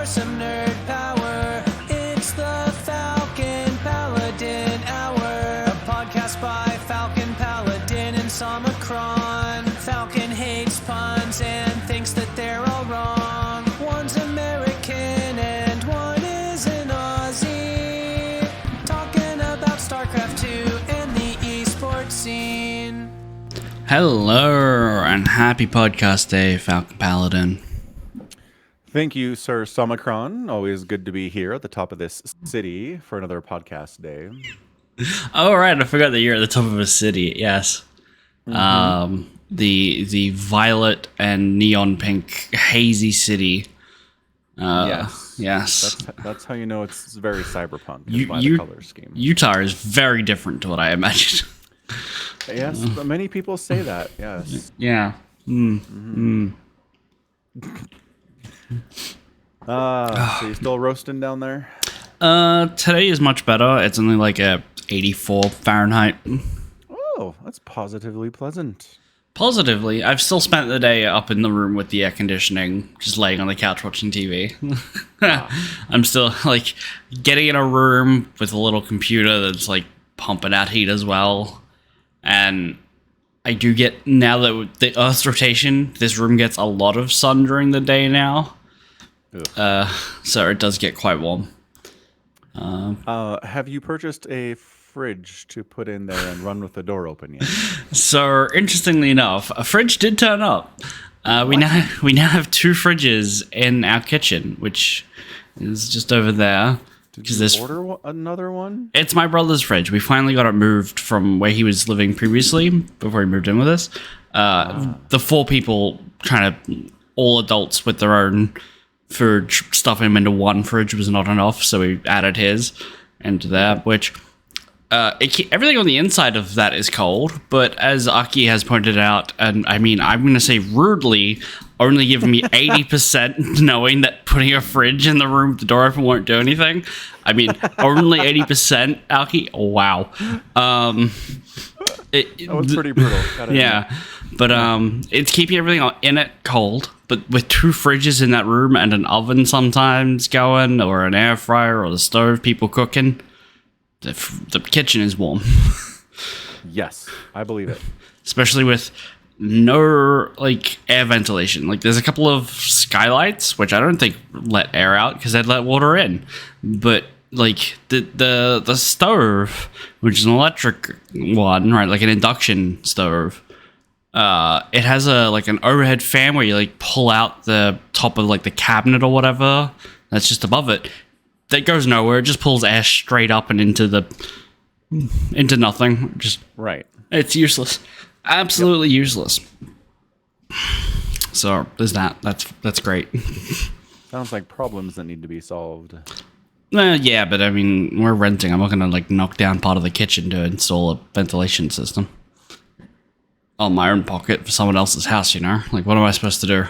for some nerd power. It's the Falcon Paladin Hour, a podcast by Falcon, Paladin, and Somicron. Falcon hates puns and thinks that they're all wrong. One's American and one is an Aussie. Talking about StarCraft 2 and the esports scene. Hello and happy podcast day, Falcon Paladin. Thank you, Sir Somicron. Always good to be here at the top of this city for another podcast day. Oh, right. I forgot that you're at the top of a city. Yes. The violet and neon pink hazy city. Yes. That's how you know it's very cyberpunk. The color scheme. Utah is very different to what I imagined. Yes, but many people say that. Yes. Yeah. So you still roasting down there? Today is much better. It's only like a 84 Fahrenheit. Oh, that's positively pleasant. Positively, I've still spent the day up in the room with the air conditioning, just laying on the couch watching TV. I'm still like getting in a room with a little computer that's like pumping out heat as well. And I do get, now that the Earth's rotation, this room gets a lot of sun during the day now. So it does get quite warm. Have you purchased a fridge to put in there and run with the door open yet? So interestingly enough, a fridge did turn up. We now have two fridges in our kitchen, which is just over there. Did you order another one? It's my brother's fridge. We finally got it moved from where he was living previously before he moved in with us. The four people kind of all adults with their own food, stuffing him into one fridge was not enough, so we added his into that, which everything on the inside of that is cold, but as Aki has pointed out, and I mean, I'm going to say rudely, only giving me 80% knowing that putting a fridge in the room with the door open won't do anything. I mean, only 80%, Aki? Oh, wow. That was pretty brutal. Yeah, but it's keeping everything in it cold, but with two fridges in that room and an oven sometimes going, or an air fryer, or the stove, people cooking, the kitchen is warm. Yes, I believe it. Especially with no like air ventilation. Like there's a couple of skylights which I don't think let air out because they'd let water in, but like the stove, which is an electric one, right, like an induction stove, it has an overhead fan where you like pull out the top of like the cabinet or whatever that's just above it. That goes nowhere. It just pulls air straight up and into nothing. Just right. It's useless. Absolutely useless. So there's that. That's great. Sounds like problems that need to be solved. Yeah, but I mean, we're renting. I'm not gonna like knock down part of the kitchen to install a ventilation system on my own pocket for someone else's house. You know, like what am I supposed to do?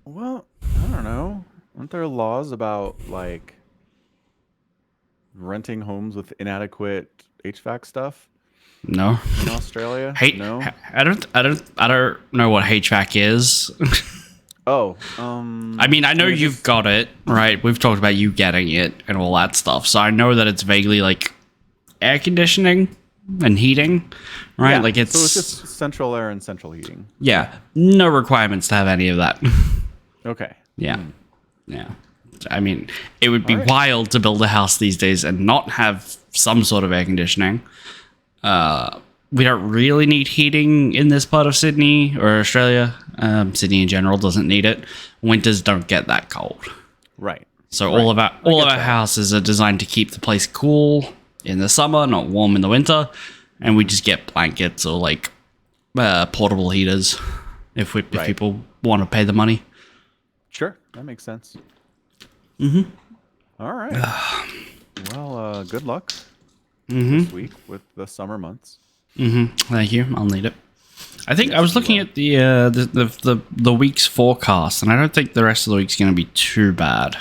Well, I don't know. Aren't there laws about like renting homes with inadequate HVAC stuff? No. In Australia? No. I don't know what HVAC is. Oh. I mean, I know you've got it, right? We've talked about you getting it and all that stuff. So I know that it's vaguely like air conditioning and heating, right? Yeah, like so it's just central air and central heating. Yeah. No requirements to have any of that. Okay. Yeah. Yeah. I mean, it would be wild to build a house these days and not have some sort of air conditioning. We don't really need heating in this part of Sydney or Australia. Sydney in general doesn't need it. Winters don't get that cold. Right. So all of our houses are designed to keep the place cool in the summer, not warm in the winter. And we just get blankets or like portable heaters if people want to pay the money. Sure. That makes sense. Mm-hmm. All right. Well, good luck this week with the summer months. Mm-hmm. Thank you. I'll need it. I think I was looking at the week's forecast, and I don't think the rest of the week's going to be too bad.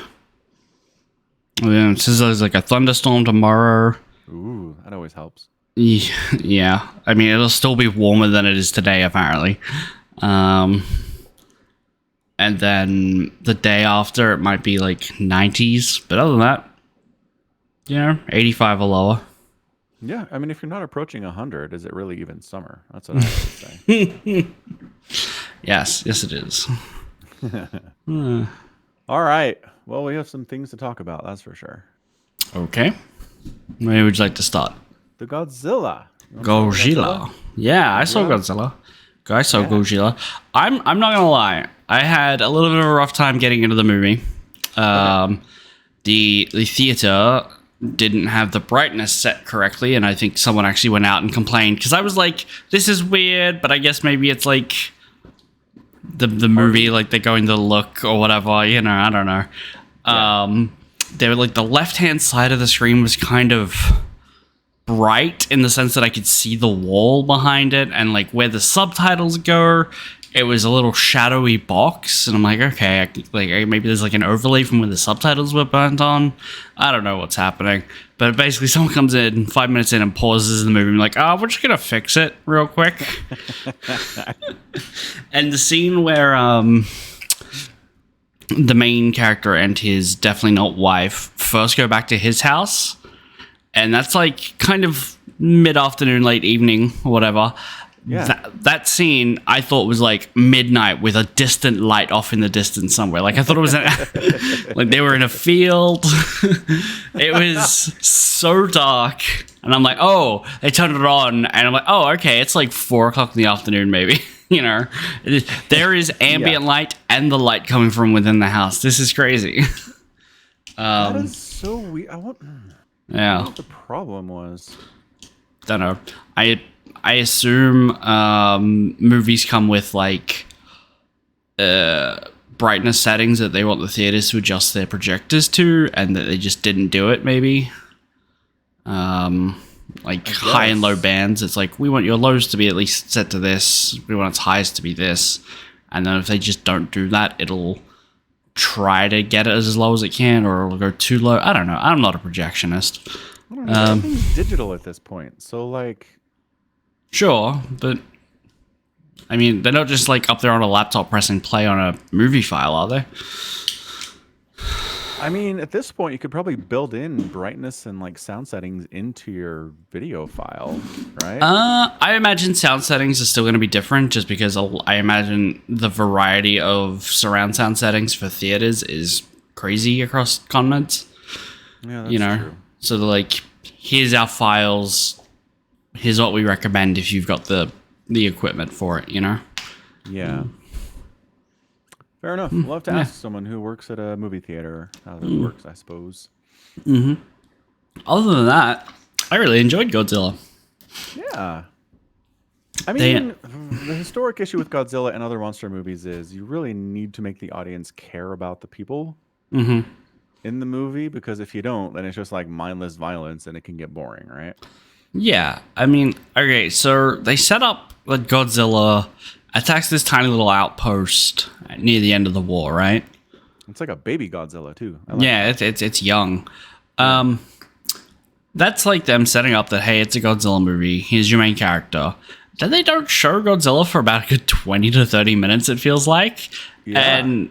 It says there's like a thunderstorm tomorrow. Ooh, that always helps. Yeah. I mean, it'll still be warmer than it is today, apparently. and then the day after it might be like 90s. But other than that, 85 or lower. Yeah, I mean, if you're not approaching 100, is it really even summer? That's what I would say. Yes, it is. All right. Well, we have some things to talk about, that's for sure. Okay. Where would you like to start? The Godzilla. You wanna start with Godzilla. Yeah, I saw Godzilla. I saw Yeah. Godzilla. I'm not gonna lie. I had a little bit of a rough time getting into the movie. The theater didn't have the brightness set correctly, and I think someone actually went out and complained because I was like, "This is weird," but I guess maybe it's like the movie, like they're going to look or whatever. I don't know. They were like the left hand side of the screen was kind of bright in the sense that I could see the wall behind it, and like where the subtitles go, it was a little shadowy box, and I'm like, okay, maybe there's like an overlay from where the subtitles were burnt on. I don't know what's happening, but basically someone comes in 5 minutes in and pauses the movie. I'm like, we're just gonna fix it real quick. And the scene where the main character and his definitely not wife first go back to his house, and that's like kind of mid-afternoon, late evening, or whatever. Yeah. That scene I thought was like midnight with a distant light off in the distance somewhere. Like I thought it was like they were in a field. It was so dark, and I'm like, oh, they turned it on, and I'm like, oh, okay, it's like 4:00 in the afternoon, maybe. There is ambient light and the light coming from within the house. This is crazy. That is so weird. I wonder what the problem was. Don't know. I assume movies come with like brightness settings that they want the theaters to adjust their projectors to, and that they just didn't do it. Maybe like high and low bands. It's like, we want your lows to be at least set to this. We want its highs to be this, and then if they just don't do that, it'll try to get it as low as it can, or it'll go too low. I don't know. I'm not a projectionist. I don't know. Everything's digital at this point, so like. Sure, but I mean, they're not just like up there on a laptop pressing play on a movie file, are they? I mean, at this point, you could probably build in brightness and like sound settings into your video file, right? I imagine sound settings are still going to be different, just because I imagine the variety of surround sound settings for theaters is crazy across continents. Yeah, that's true. So they're like, here's our files. Here's what we recommend if you've got the equipment for it, Yeah. Fair enough. We'll have to ask someone who works at a movie theater how this works, I suppose. Other than that, I really enjoyed Godzilla. Yeah. I mean, the historic issue with Godzilla and other monster movies is you really need to make the audience care about the people in the movie, because if you don't, then it's just like mindless violence and it can get boring, right? Yeah, I mean, okay, so they set up that Godzilla attacks this tiny little outpost near the end of the war, right? It's like a baby Godzilla too. I like it's young. That's like them setting up that, hey, it's a Godzilla movie. Here's your main character. Then they don't show Godzilla for about a good 20 to 30 minutes, it feels like. Yeah. And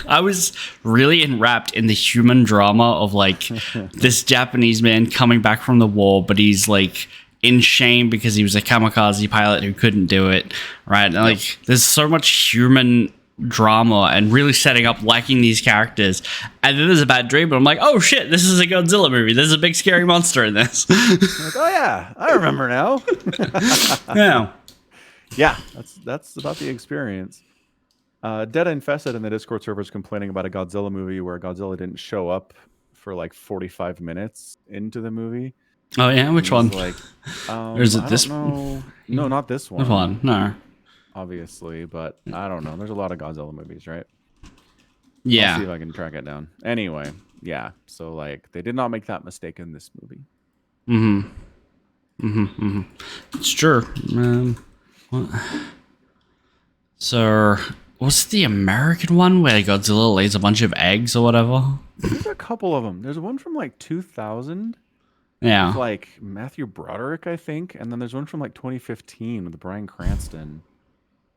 I was really enwrapped in the human drama of like this Japanese man coming back from the war, but he's like in shame because he was a kamikaze pilot who couldn't do it, right? And like there's so much human drama and really setting up liking these characters. And then there's a bad dream, but I'm like, oh shit, this is a Godzilla movie. There's a big scary monster in this. Like, oh yeah, I remember now. Yeah, that's about the experience. Dead Infested in the Discord servers complaining about a Godzilla movie where Godzilla didn't show up for like 45 minutes into the movie. Oh yeah, which one? Like, or is it this? No, not this one. Which one? No. Obviously, but I don't know. There's a lot of Godzilla movies, right? Yeah. I'll see if I can track it down. Anyway, yeah. So like, they did not make that mistake in this movie. It's true. So, what's the American one where Godzilla lays a bunch of eggs or whatever? There's a couple of them. There's one from like 2000. Yeah. With like Matthew Broderick, I think. And then there's one from like 2015 with Bryan Cranston.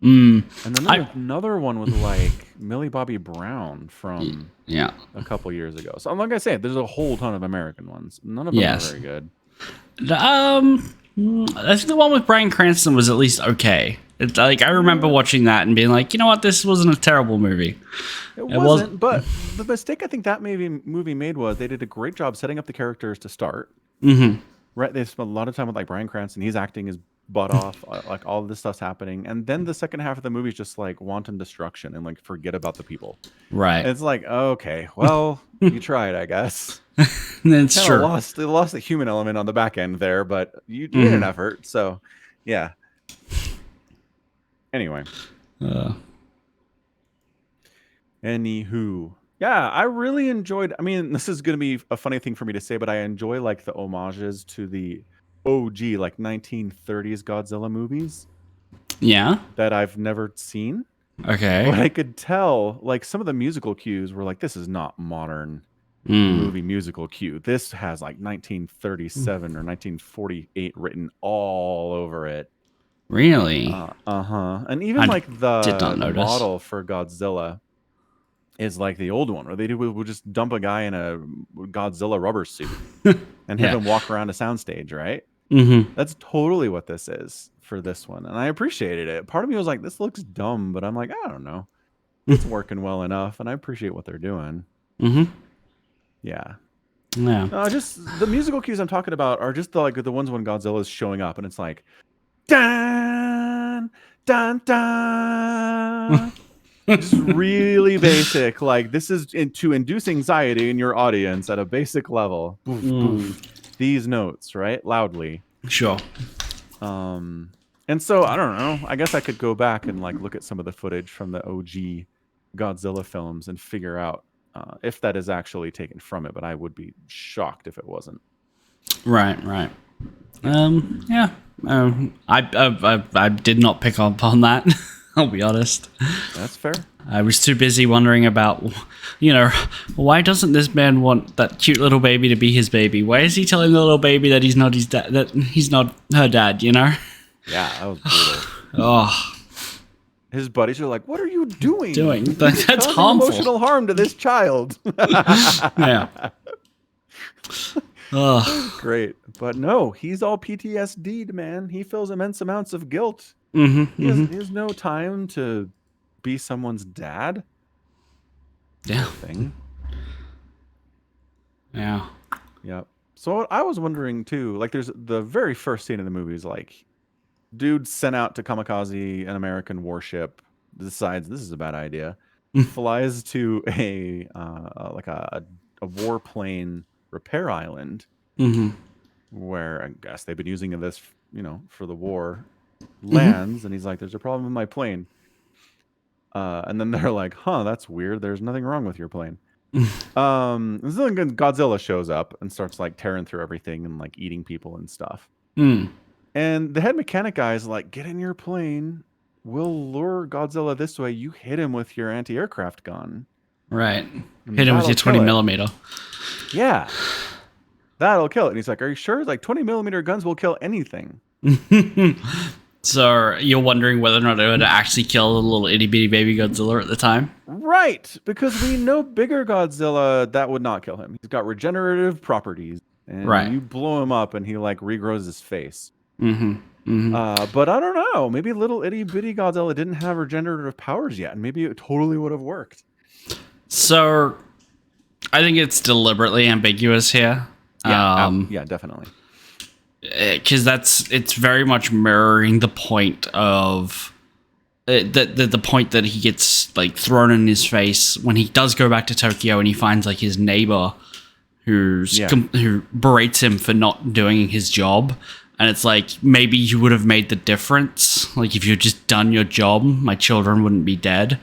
And then there's another one with like Millie Bobby Brown from yeah. a couple years ago. So like I said, there's a whole ton of American ones. None of them are very good. I think the one with Bryan Cranston was at least okay. It's like I remember watching that and being like, you know what, this wasn't a terrible movie. It wasn't, but the mistake I think that movie made was they did a great job setting up the characters to start. Right, they spent a lot of time with like Bryan Cranston. He's acting his butt off, like all of this stuff's happening, and then the second half of the movie is just like wanton destruction and like forget about the people. Right. And it's like, okay, well, you tried, I guess. It's true. They lost the human element on the back end there, but you made an effort. So, yeah. Anyway. Anywho. Yeah, I really enjoyed. I mean, this is going to be a funny thing for me to say, but I enjoy like the homages to the OG, like 1930s Godzilla movies. Yeah. That I've never seen. Okay. But I could tell, like, some of the musical cues were like, this is not modern movie musical cue. This has like 1937 or 1948 written all over it. Really? And even like the model for Godzilla is like the old one, where they would just dump a guy in a Godzilla rubber suit and have him walk around a soundstage, right? That's totally what this is for this one, and I appreciated it. Part of me was like, this looks dumb, but I'm like, I don't know. It's working well enough, and I appreciate what they're doing. Yeah. Just the musical cues I'm talking about are just the ones when Godzilla's showing up, and it's like, dun, dun, dun. Just really basic. Like, this is to induce anxiety in your audience at a basic level. Boof, boof. These notes, right? Loudly. Sure. And so I don't know. I guess I could go back and like look at some of the footage from the OG Godzilla films and figure out if that is actually taken from it. But I would be shocked if it wasn't. Right. Yeah. I did not pick up on that. I'll be honest. That's fair. I was too busy wondering about, why doesn't this man want that cute little baby to be his baby? Why is he telling the little baby that he's not his dad, that he's not her dad, Yeah, that was brutal. His buddies are like, what are you doing? That's harmful. Emotional harm to this child. Yeah. Great. But no, he's all PTSD'd, man. He feels immense amounts of guilt. He has no time to be someone's dad. Yeah. Thing. Yeah. Yep. So I was wondering too, like there's the very first scene in the movie is like, dude sent out to kamikaze an American warship, decides this is a bad idea, flies to a warplane repair island, where I guess they've been using this, for the war. Lands, and he's like, there's a problem with my plane. And then they're like, that's weird. There's nothing wrong with your plane. Then Godzilla shows up and starts like tearing through everything and like eating people and stuff. And the head mechanic guy is like, get in your plane. We'll lure Godzilla this way. You hit him with your anti-aircraft gun. Right. Hit him with your 20 millimeter. Yeah. That'll kill it. And he's like, are you sure? Like 20 millimeter guns will kill anything. So you're wondering whether or not it would actually kill the little itty bitty baby Godzilla at the time? Right, because we know bigger Godzilla, that would not kill him. He's got regenerative properties, and you blow him up and he like regrows his face. But I don't know, maybe little itty bitty Godzilla didn't have regenerative powers yet, and maybe it totally would have worked. So I think it's deliberately ambiguous here. Yeah, definitely. Because it's very much mirroring the point of the point that he gets like thrown in his face when he does go back to Tokyo and he finds like his neighbor who berates him for not doing his job, and it's like, maybe you would have made the difference. Like, if you'd just done your job, my children wouldn't be dead.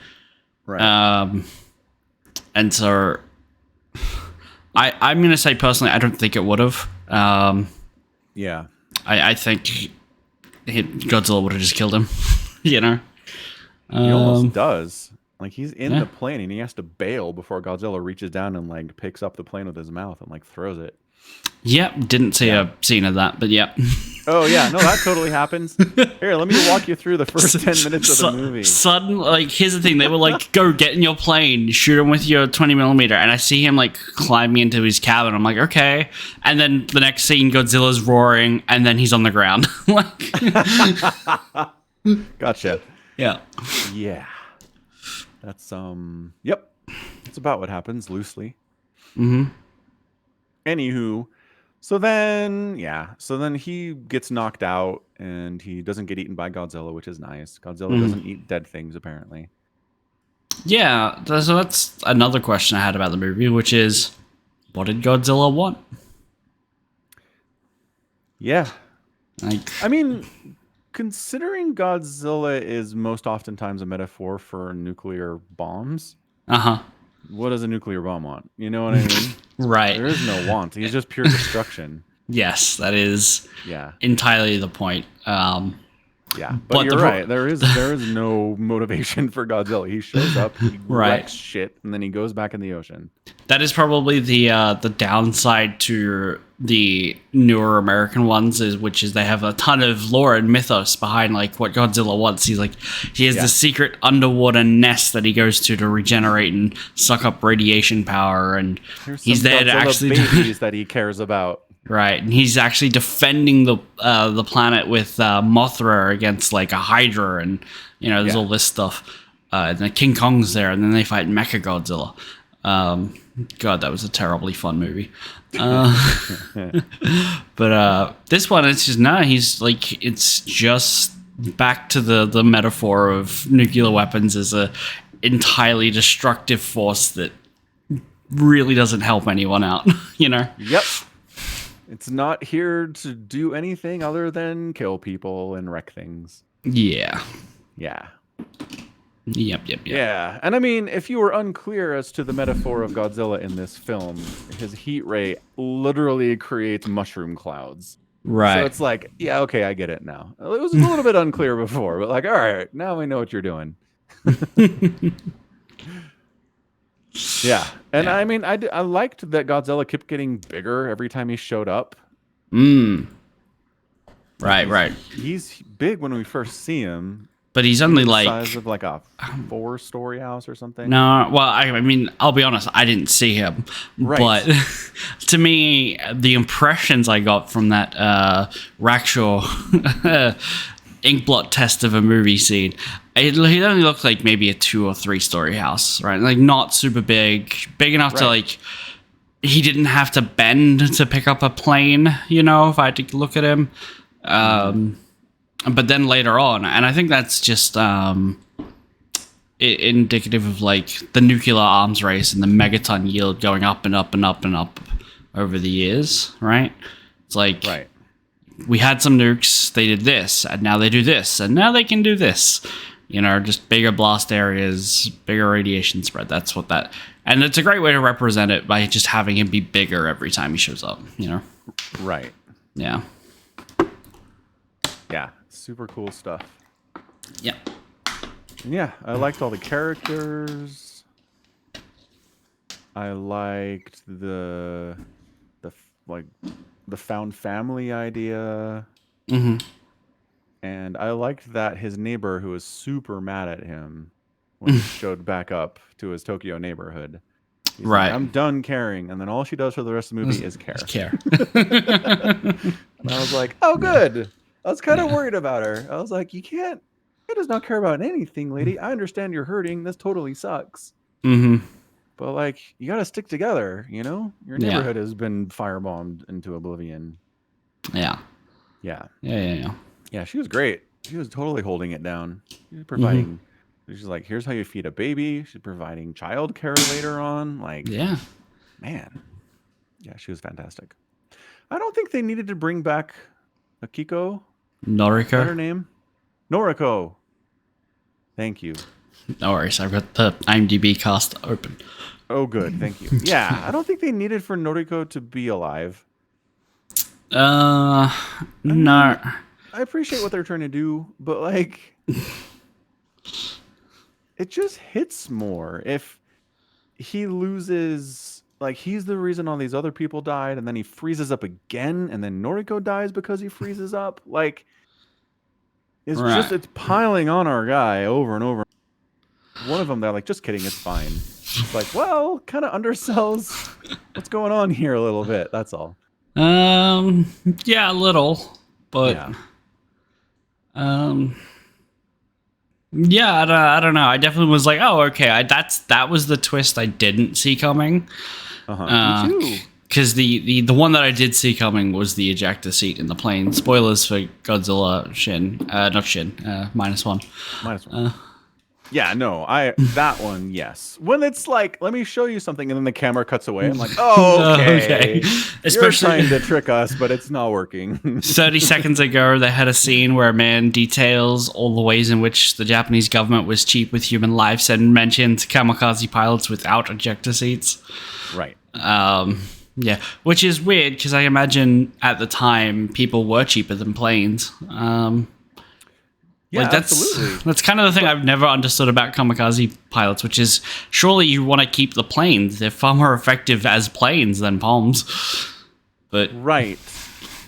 Right. And so I'm gonna say personally, I don't think it would have. Yeah, I think Godzilla would have just killed him. He almost does. Like, he's in the plane and he has to bail before Godzilla reaches down and like picks up the plane with his mouth and like throws it. Yep, didn't see a scene of that, but yep. Oh yeah, no, that totally happens. Here, let me walk you through the first 10 minutes of the movie. Sudden, like, here's the thing: they were like, "Go get in your plane, shoot him with your 20mm," and I see him like climbing into his cabin. I'm like, okay, and then the next scene, Godzilla's roaring, and then he's on the ground. Like, Gotcha. yeah, Yeah. That's Yep. That's about what happens loosely. Anywho. So then he gets knocked out and he doesn't get eaten by Godzilla, which is nice. Godzilla doesn't eat dead things, apparently. yeah. So that's another question I had about the movie, which is, what did Godzilla want? Yeah. Like, I mean, considering Godzilla is most oftentimes a metaphor for nuclear bombs, what does a nuclear bomb want? You know what I mean? right. There is no want. He's just pure destruction. Yes, that is Yeah. entirely the point. Yeah, but you're right. There is no motivation for Godzilla. He shows up, he wrecks shit, and then he goes back in the ocean. That is probably the downside to the newer American ones, which is they have a ton of lore and mythos behind like what Godzilla wants. He has this secret underwater nest that he goes to regenerate and suck up radiation power, and he's there to actually babies that he cares about. Right, and he's actually defending the planet with Mothra against like a Hydra, and there's all this stuff. And then King Kong's there, and then they fight Mechagodzilla. God, that was a terribly fun movie. But this one, it's just it's just back to the metaphor of nuclear weapons as a entirely destructive force that really doesn't help anyone out. Yep. It's not here to do anything other than kill people and wreck things. Yeah. Yeah. Yep. Yeah. And I mean, if you were unclear as to the metaphor of Godzilla in this film, his heat ray literally creates mushroom clouds. Right. So it's like, yeah, okay, I get it now. It was a little bit unclear before, but like, all right, now we know what you're doing. Yeah. And I mean, I liked that Godzilla kept getting bigger every time he showed up. Right. He's big when we first see him. But he's only the like size of like a 4-story house or something. No, well, I mean, I'll be honest, I didn't see him. Right. But to me, the impressions I got from that Rakshaw inkblot test of a movie scene, he only looked like maybe a 2 or 3-story house, right? Like not super big enough to like. He didn't have to bend to pick up a plane, if I had to look at him. But then later on, and I think that's just indicative of like the nuclear arms race and the megaton yield going up and up and up and up over the years, right? It's like we had some nukes, they did this, and now they do this, and now they can do this. Just bigger blast areas, bigger radiation spread. That's what that... And it's a great way to represent it by just having him be bigger every time he shows up, Right. Yeah. Yeah. Super cool stuff. Yeah. And yeah, I liked all the characters. I liked the found family idea. And I liked that his neighbor, who was super mad at him when he showed back up to his Tokyo neighborhood. He's like, I'm done caring. And then all she does for the rest of the movie is care. And I was like, oh, good. I was kind of worried about her. I was like, she does not care about anything, lady. I understand you're hurting. This totally sucks. But like, you got to stick together, Your neighborhood has been firebombed into oblivion. Yeah. Yeah, she was great. She was totally holding it down. She was providing. She's like, here's how you feed a baby. She's providing childcare later on. Like, man. Yeah, she was fantastic. I don't think they needed to bring back Akiko. Noriko. Is that her name? Noriko. Thank you. No worries. I've got the IMDb cast open. Oh, good. Thank you. Yeah, I don't think they needed for Noriko to be alive. No. I appreciate what they're trying to do, but like, it just hits more if he loses like he's the reason all these other people died, and then he freezes up again, and then Noriko dies because he freezes up. Like it's just it's piling on our guy over and over. One of them, they're like, just kidding, it's fine. It's like, well, kind of undersells what's going on here a little bit. That's all. Yeah, a little, but yeah, I don't know. I definitely was like, oh, okay. That was the twist I didn't see coming. Me too. Because the one that I did see coming was the ejector seat in the plane. Spoilers for Godzilla Shin, not Shin, -1. -1. Yeah, no, that one, yes. When it's like, let me show you something, and then the camera cuts away. I'm like, oh, okay. Especially you're trying to trick us, but it's not working. 30 seconds ago, they had a scene where a man details all the ways in which the Japanese government was cheap with human lives and mentioned kamikaze pilots without ejector seats. Right. Yeah, which is weird because I imagine at the time people were cheaper than planes. Yeah, like absolutely. That's kind of the thing I've never understood about kamikaze pilots, which is surely you want to keep the planes. They're far more effective as planes than bombs. But right.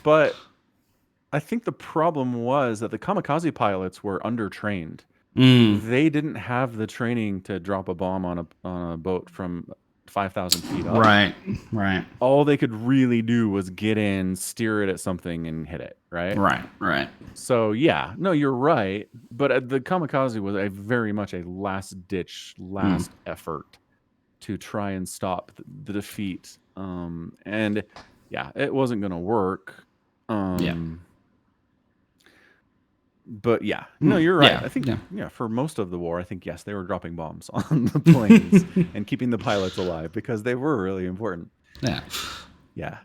But I think the problem was that the kamikaze pilots were undertrained. They didn't have the training to drop a bomb on a boat from 5,000 feet up. Right. All they could really do was get in, steer it at something, and hit it. Right. So yeah, no, you're right. But the kamikaze was very much a last effort to try and stop the defeat. And yeah, it wasn't going to work. But yeah, no, you're right. I think for most of the war, I think yes, they were dropping bombs on the planes and keeping the pilots alive because they were really important. Yeah.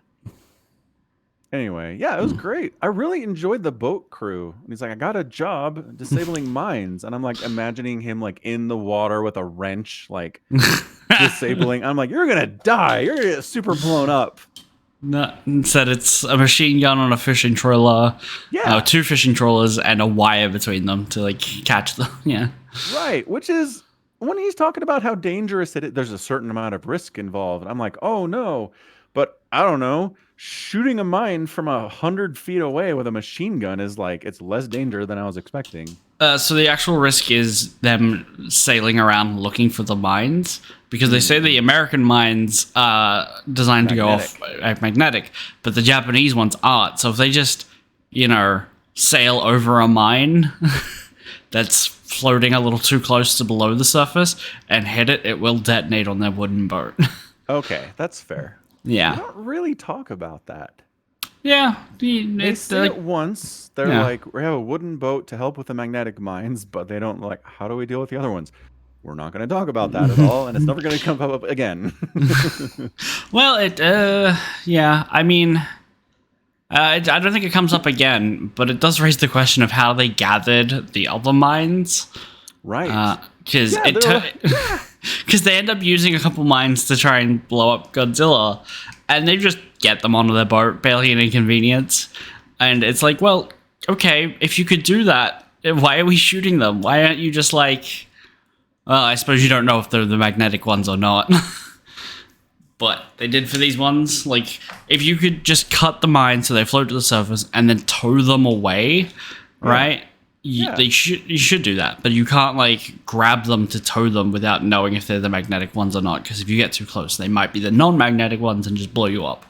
Anyway, yeah, it was great. I really enjoyed the boat crew. And he's like, I got a job disabling mines, and I'm like imagining him like in the water with a wrench, like disabling. I'm like, you're gonna die. You're gonna get super blown up. No, instead it's a machine gun on a fishing trawler. Yeah. 2 fishing trawlers and a wire between them to like catch them. Yeah. Right. Which is when he's talking about how dangerous it is, there's a certain amount of risk involved. I'm like, oh no. But I don't know. Shooting a mine from 100 feet away with a machine gun is like, it's less danger than I was expecting. So the actual risk is them sailing around looking for the mines, because they say the American mines are designed to go off magnetic, but the Japanese ones aren't. So if they just, sail over a mine that's floating a little too close to below the surface and hit it, it will detonate on their wooden boat. Okay, that's fair. Yeah. They don't really talk about that. Yeah. They say it once. They're like, we have a wooden boat to help with the magnetic mines, but they don't like, how do we deal with the other ones? We're not going to talk about that at all, and it's never going to come up again. Well, I mean, I don't think it comes up again, but it does raise the question of how they gathered the other mines. Right. Because they end up using a couple mines to try and blow up Godzilla, and they just get them onto their boat, barely an inconvenience. And it's like, well, okay, if you could do that, why are we shooting them? Why aren't you just like... Well, I suppose you don't know if they're the magnetic ones or not. But they did for these ones. Like, if you could just cut the mine so they float to the surface and then tow them away, right? You should do that. But you can't, like, grab them to tow them without knowing if they're the magnetic ones or not. Because if you get too close, they might be the non-magnetic ones and just blow you up.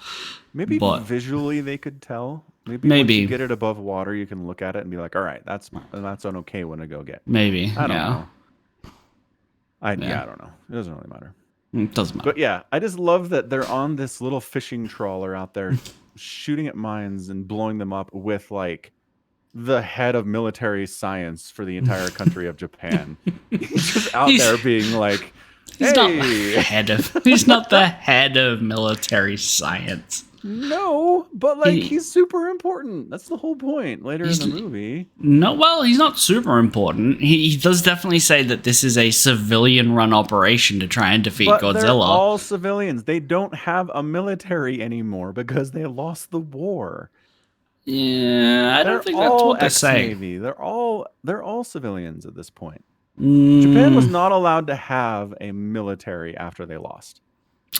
Maybe visually they could tell. Maybe once you get it above water, you can look at it and be like, all right, that's an okay one to go get. Maybe. I don't know. I don't know. It doesn't really matter. It doesn't matter. But yeah, I just love that they're on this little fishing trawler out there shooting at mines and blowing them up with like the head of military science for the entire country of Japan. He's just out there being like, he's not the head of military science. No, but like he's super important. That's the whole point later in the movie. No, well, he's not super important. He does definitely say that this is a civilian-run operation to try and defeat Godzilla. They're all civilians. They don't have a military anymore because they lost the war. Yeah, I don't think that's what they're saying. They're all civilians at this point. Japan was not allowed to have a military after they lost.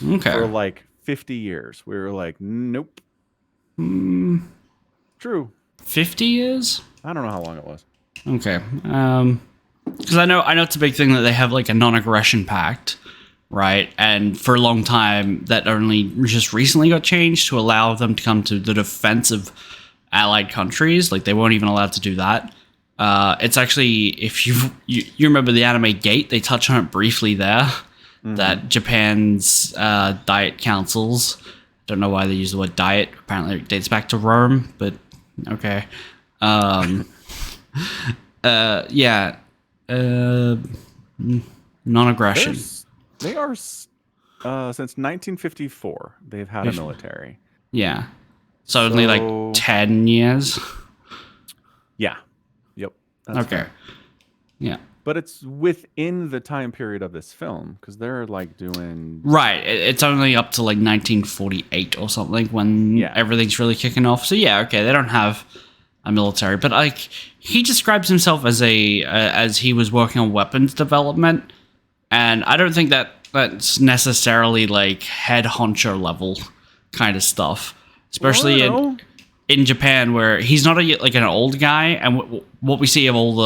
Okay. for like 50 years. We were like, nope. True. 50 years? I don't know how long it was. Okay. Because I know it's a big thing that they have like a non-aggression pact, right? And for a long time, that only just recently got changed to allow them to come to the defense of allied countries. Like they weren't even allowed to do that. It's actually, if you remember the anime Gate, they touch on it briefly there. That Japan's diet councils. Don't know why they use the word diet. Apparently, it dates back to Rome, but okay. Yeah. Non-aggression. They are since 1954. They've had a military. Yeah. So only like 10 years. Yeah. Yep. That's Okay. fair. Yeah. But it's within the time period of this film because they're like doing right. It's only up to like 1948 or something when everything's really kicking off. So yeah, okay, they don't have a military, but like he describes himself as as he was working on weapons development, and I don't think that's necessarily like head honcho level kind of stuff, especially in Japan where he's not like an old guy, and what we see of all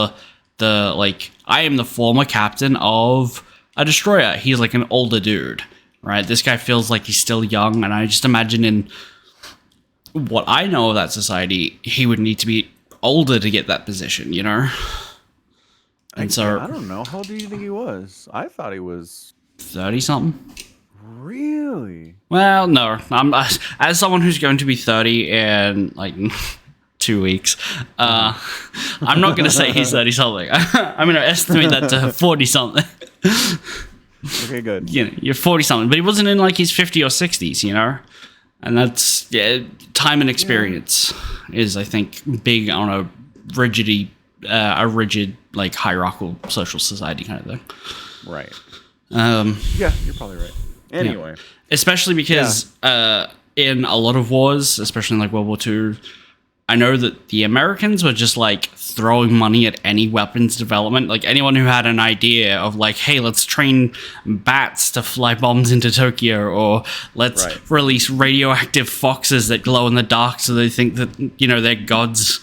the like, I am the former captain of a destroyer. He's like an older dude, right? This guy feels like he's still young, and I just imagine in what I know of that society, he would need to be older to get that position, you know? And I don't know. How old do you think he was? I thought he was 30-something. Really? Well, no. I'm as someone who's going to be 30 in like 2 weeks. I'm not going to say he's 30-something. I'm going to estimate that to 40-something. Okay, good. You know, you're 40-something, but he wasn't in like his 50 or 60s, you know? And that's, time and experience is, I think, big on a rigid, like, hierarchical social society kind of thing. Right. Yeah, you're probably right. Anyway. Yeah. Especially because in a lot of wars, especially in like World War II, I know that the Americans were just like throwing money at any weapons development. Like anyone who had an idea of like, hey, let's train bats to fly bombs into Tokyo, or let's release radioactive foxes that glow in the dark so they think that, you know, their gods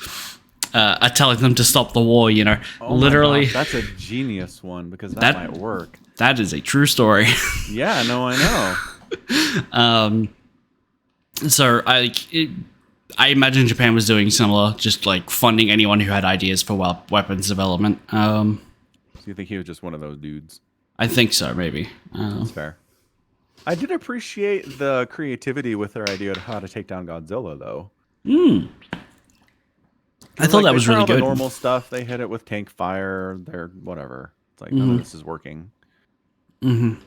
are telling them to stop the war, you know. Literally. That's a genius one because that might work. That is a true story. Yeah, no, I know. So I imagine Japan was doing similar, just like funding anyone who had ideas for weapons development. So you think he was just one of those dudes? I think so, maybe. That's fair. I did appreciate the creativity with their idea of how to take down Godzilla, though. I thought that was really good. The normal stuff, they hit it with tank fire. They're whatever. It's like none of this is working. And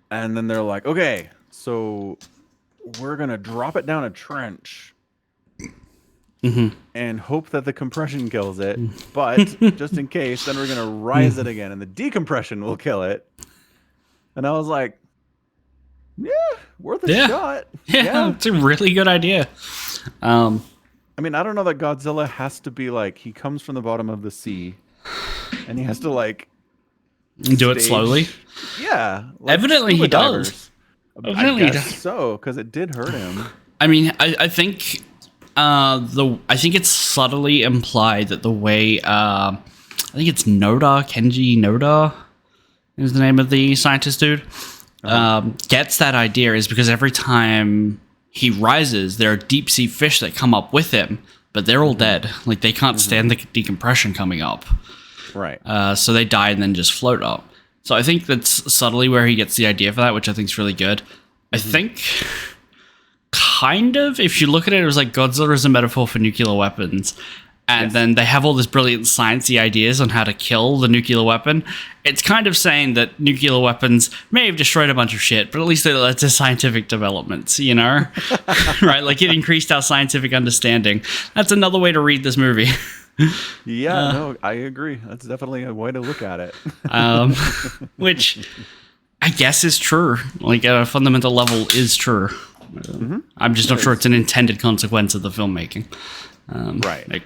then they're like, okay, so we're gonna drop it down a trench. And hope that the compression kills it, but just in case, then we're gonna rise it again, and the decompression will kill it. And I was like, "Yeah, worth a shot." Yeah, it's a really good idea. I mean, I don't know that Godzilla has to be like he comes from the bottom of the sea, and he has to like do it slowly. Yeah, like evidently he does. Evidently, I guess so, because it did hurt him. I mean, I think. I think it's subtly implied that the way I think it's Kenji Noda is the name of the scientist dude, gets that idea is because every time he rises, there are deep sea fish that come up with him, but they're all dead. Like they can't stand the decompression coming up. Right. So they die and then just float up. So I think that's subtly where he gets the idea for that, which I think is really good. I think. Kind of, if you look at it, it was like Godzilla is a metaphor for nuclear weapons. And then they have all this brilliant sciencey ideas on how to kill the nuclear weapon. It's kind of saying that nuclear weapons may have destroyed a bunch of shit, but at least they led to scientific developments, you know? Right? Like it increased our scientific understanding. That's another way to read this movie. No, I agree. That's definitely a way to look at it. Which I guess is true. Like at a fundamental level is true. I'm just not sure it's an intended consequence of the filmmaking. Right. Like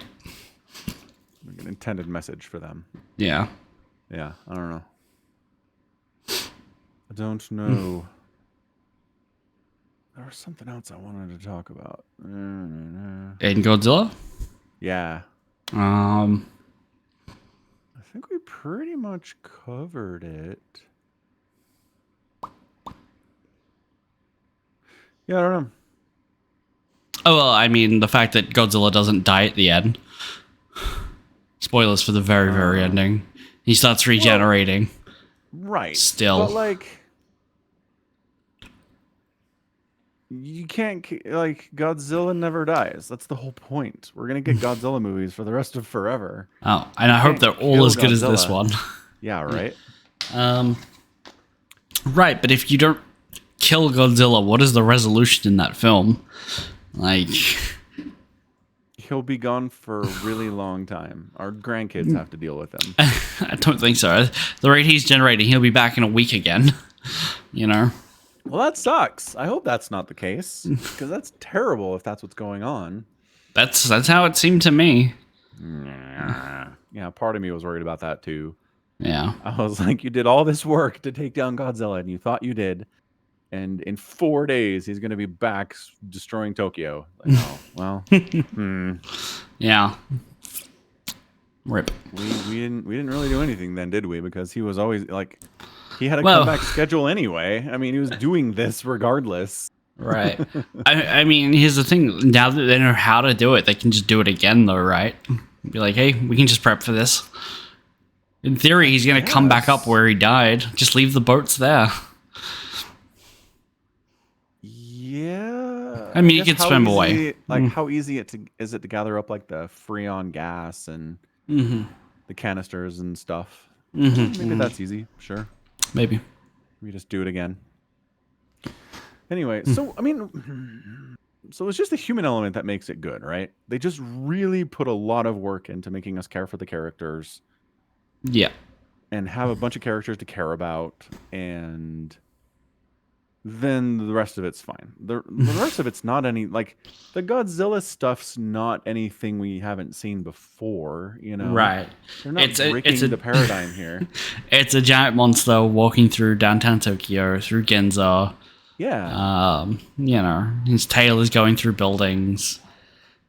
an intended message for them. Yeah. Yeah, I don't know. I don't know. There was something else I wanted to talk about. In Godzilla? Yeah. I I think we pretty much covered it. Yeah, I don't know. Oh, well, I mean, the fact that Godzilla doesn't die at the end. Spoilers for the very, very ending. He starts regenerating. Right. Still. But, like, you can't, like, Godzilla never dies. That's the whole point. We're going to get Godzilla movies for the rest of forever. Oh, and I hope they're all as good as this Godzilla. one. Yeah, right? Right, but if you don't kill Godzilla, what is the resolution in that film? Like... He'll be gone for a really long time. Our grandkids have to deal with him. I don't think so. The rate he's generating, he'll be back in a week again. You know? Well, that sucks. I hope that's not the case, because that's terrible if that's what's going on. That's how it seemed to me. Yeah, part of me was worried about that too. Yeah. I was like, you did all this work to take down Godzilla, and you thought you did. And in 4 days, he's going to be back destroying Tokyo. Like, oh, well. Yeah. Rip. We didn't really do anything then, did we? Because he was always like, he had a comeback schedule anyway. I mean, he was doing this regardless. Right. I mean, here's the thing. Now that they know how to do it, they can just do it again, though, right? Be like, hey, we can just prep for this. In theory, he's going to come back up where he died. Just leave the boats there. Yeah. I mean, you could swim away. Like, how easy is it to gather up, like, the Freon gas and the canisters and stuff? Maybe that's easy. Sure. Maybe. We just do it again. Anyway, so, I mean, so it's just the human element that makes it good, right? They just really put a lot of work into making us care for the characters. Yeah. And have a bunch of characters to care about, and then the rest of it's fine. The rest of it's not any, like, the Godzilla stuff's not anything we haven't seen before, you know? Right. They're not breaking the paradigm here. It's a giant monster walking through downtown Tokyo, through Ginza. Yeah. You know, his tail is going through buildings.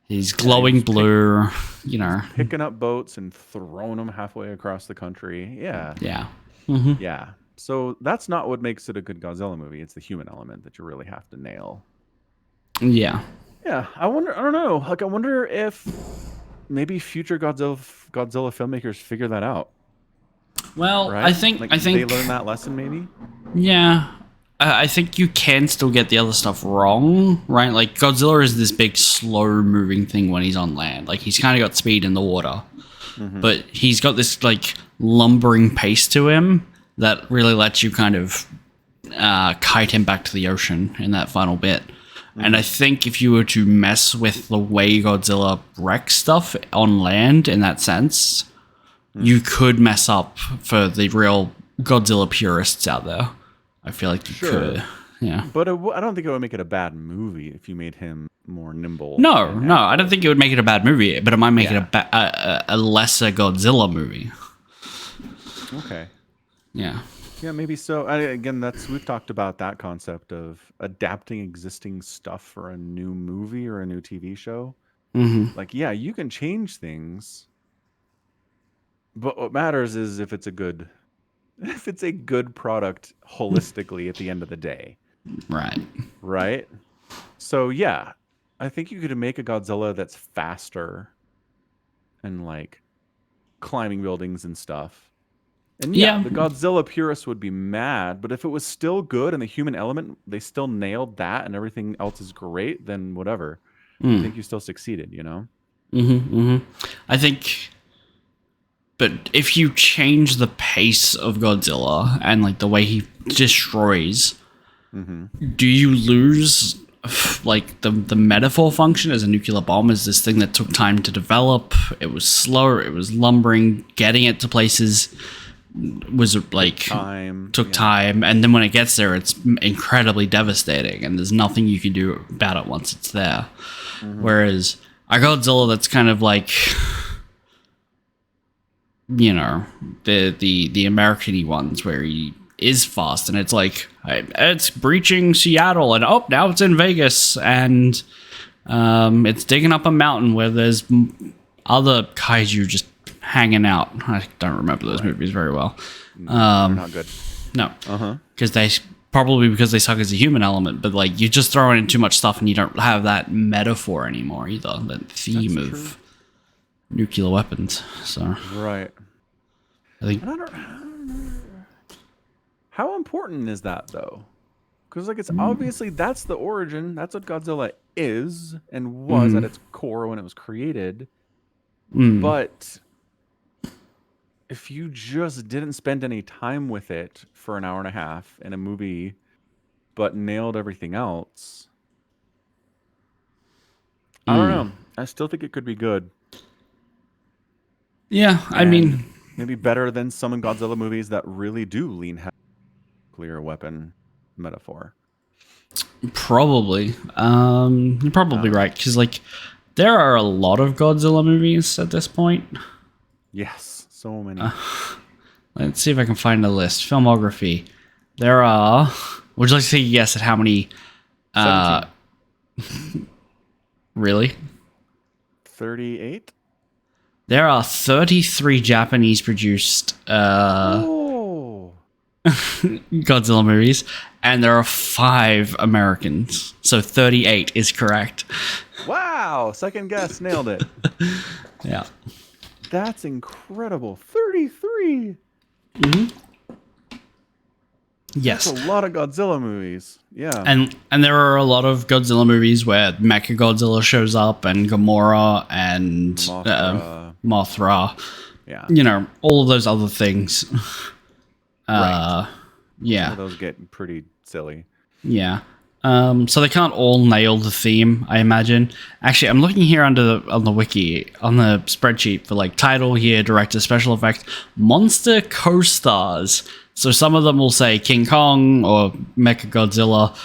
He's glowing blue, you know. Picking up boats and throwing them halfway across the country. Yeah. Yeah. Yeah. So that's not what makes it a good Godzilla movie. It's the human element that you really have to nail. Yeah. Yeah. I don't know. Like, I wonder if maybe future Godzilla filmmakers figure that out. Well, right? I think they learn that lesson maybe. Yeah. I think you can still get the other stuff wrong, right? Like, Godzilla is this big, slow-moving thing when he's on land. Like, he's kind of got speed in the water. But he's got this, like, lumbering pace to him that really lets you kind of kite him back to the ocean in that final bit. And I think if you were to mess with the way Godzilla wrecks stuff on land in that sense, you could mess up for the real Godzilla purists out there. I feel like you could. Yeah. But I don't think it would make it a bad movie if you made him more nimble. No, I don't think it would make it a bad movie, but it might make it a lesser Godzilla movie. Okay. Yeah. Yeah, maybe so. Again, we've talked about that concept of adapting existing stuff for a new movie or a new TV show. Like, yeah, you can change things, but what matters is if it's a good product holistically at the end of the day. Right? So, yeah, I think you could make a Godzilla that's faster and, like, climbing buildings and stuff. And yeah, the Godzilla purists would be mad, but if it was still good and the human element, they still nailed that and everything else is great, then whatever. I think you still succeeded, you know? I think... But if you change the pace of Godzilla and, like, the way he destroys, do you lose, like, the metaphor function as a nuclear bomb as this thing that took time to develop? It was slow, it was lumbering, getting it to places was, like, took time. And then when it gets there, it's incredibly devastating, and there's nothing you can do about it once it's there. Whereas a Godzilla that's kind of like... You know, the American-y ones where he is fast and it's like, it's breaching Seattle, and now it's in Vegas, and it's digging up a mountain where there's other kaiju just hanging out. I don't remember those movies very well. Not good. No, because they suck as a human element, but like you're just throwing in too much stuff, and you don't have that metaphor anymore either. That theme of nuclear weapons. So right, I think. How important is that though? Because like it's obviously that's the origin. That's what Godzilla is and was at its core when it was created. But if you just didn't spend any time with it for an hour and a half in a movie, but nailed everything else, I don't know. I still think it could be good. Yeah, I mean, maybe better than some Godzilla movies that really do lean heavily on nuclear weapon metaphor. Probably. You're probably right, because like there are a lot of Godzilla movies at this point. Yes, so many. Let's see if I can find a list. Filmography. There are. Would you like to take a guess at how many? 17. Really? 38. There are 33 Japanese-produced Godzilla movies, and there are 5 Americans. So 38 is correct. Wow! Second guess, nailed it. Yeah. That's incredible. 33. Yes. That's a lot of Godzilla movies. Yeah. And there are a lot of Godzilla movies where Mechagodzilla shows up, and Gamora and Mothra. Yeah. You know, all of those other things. Right. Yeah. Those get pretty silly. Yeah. So they can't all nail the theme, I imagine. Actually, I'm looking here on the wiki, on the spreadsheet for like title, year, director, special effects, monster co-stars. So some of them will say King Kong or Mechagodzilla.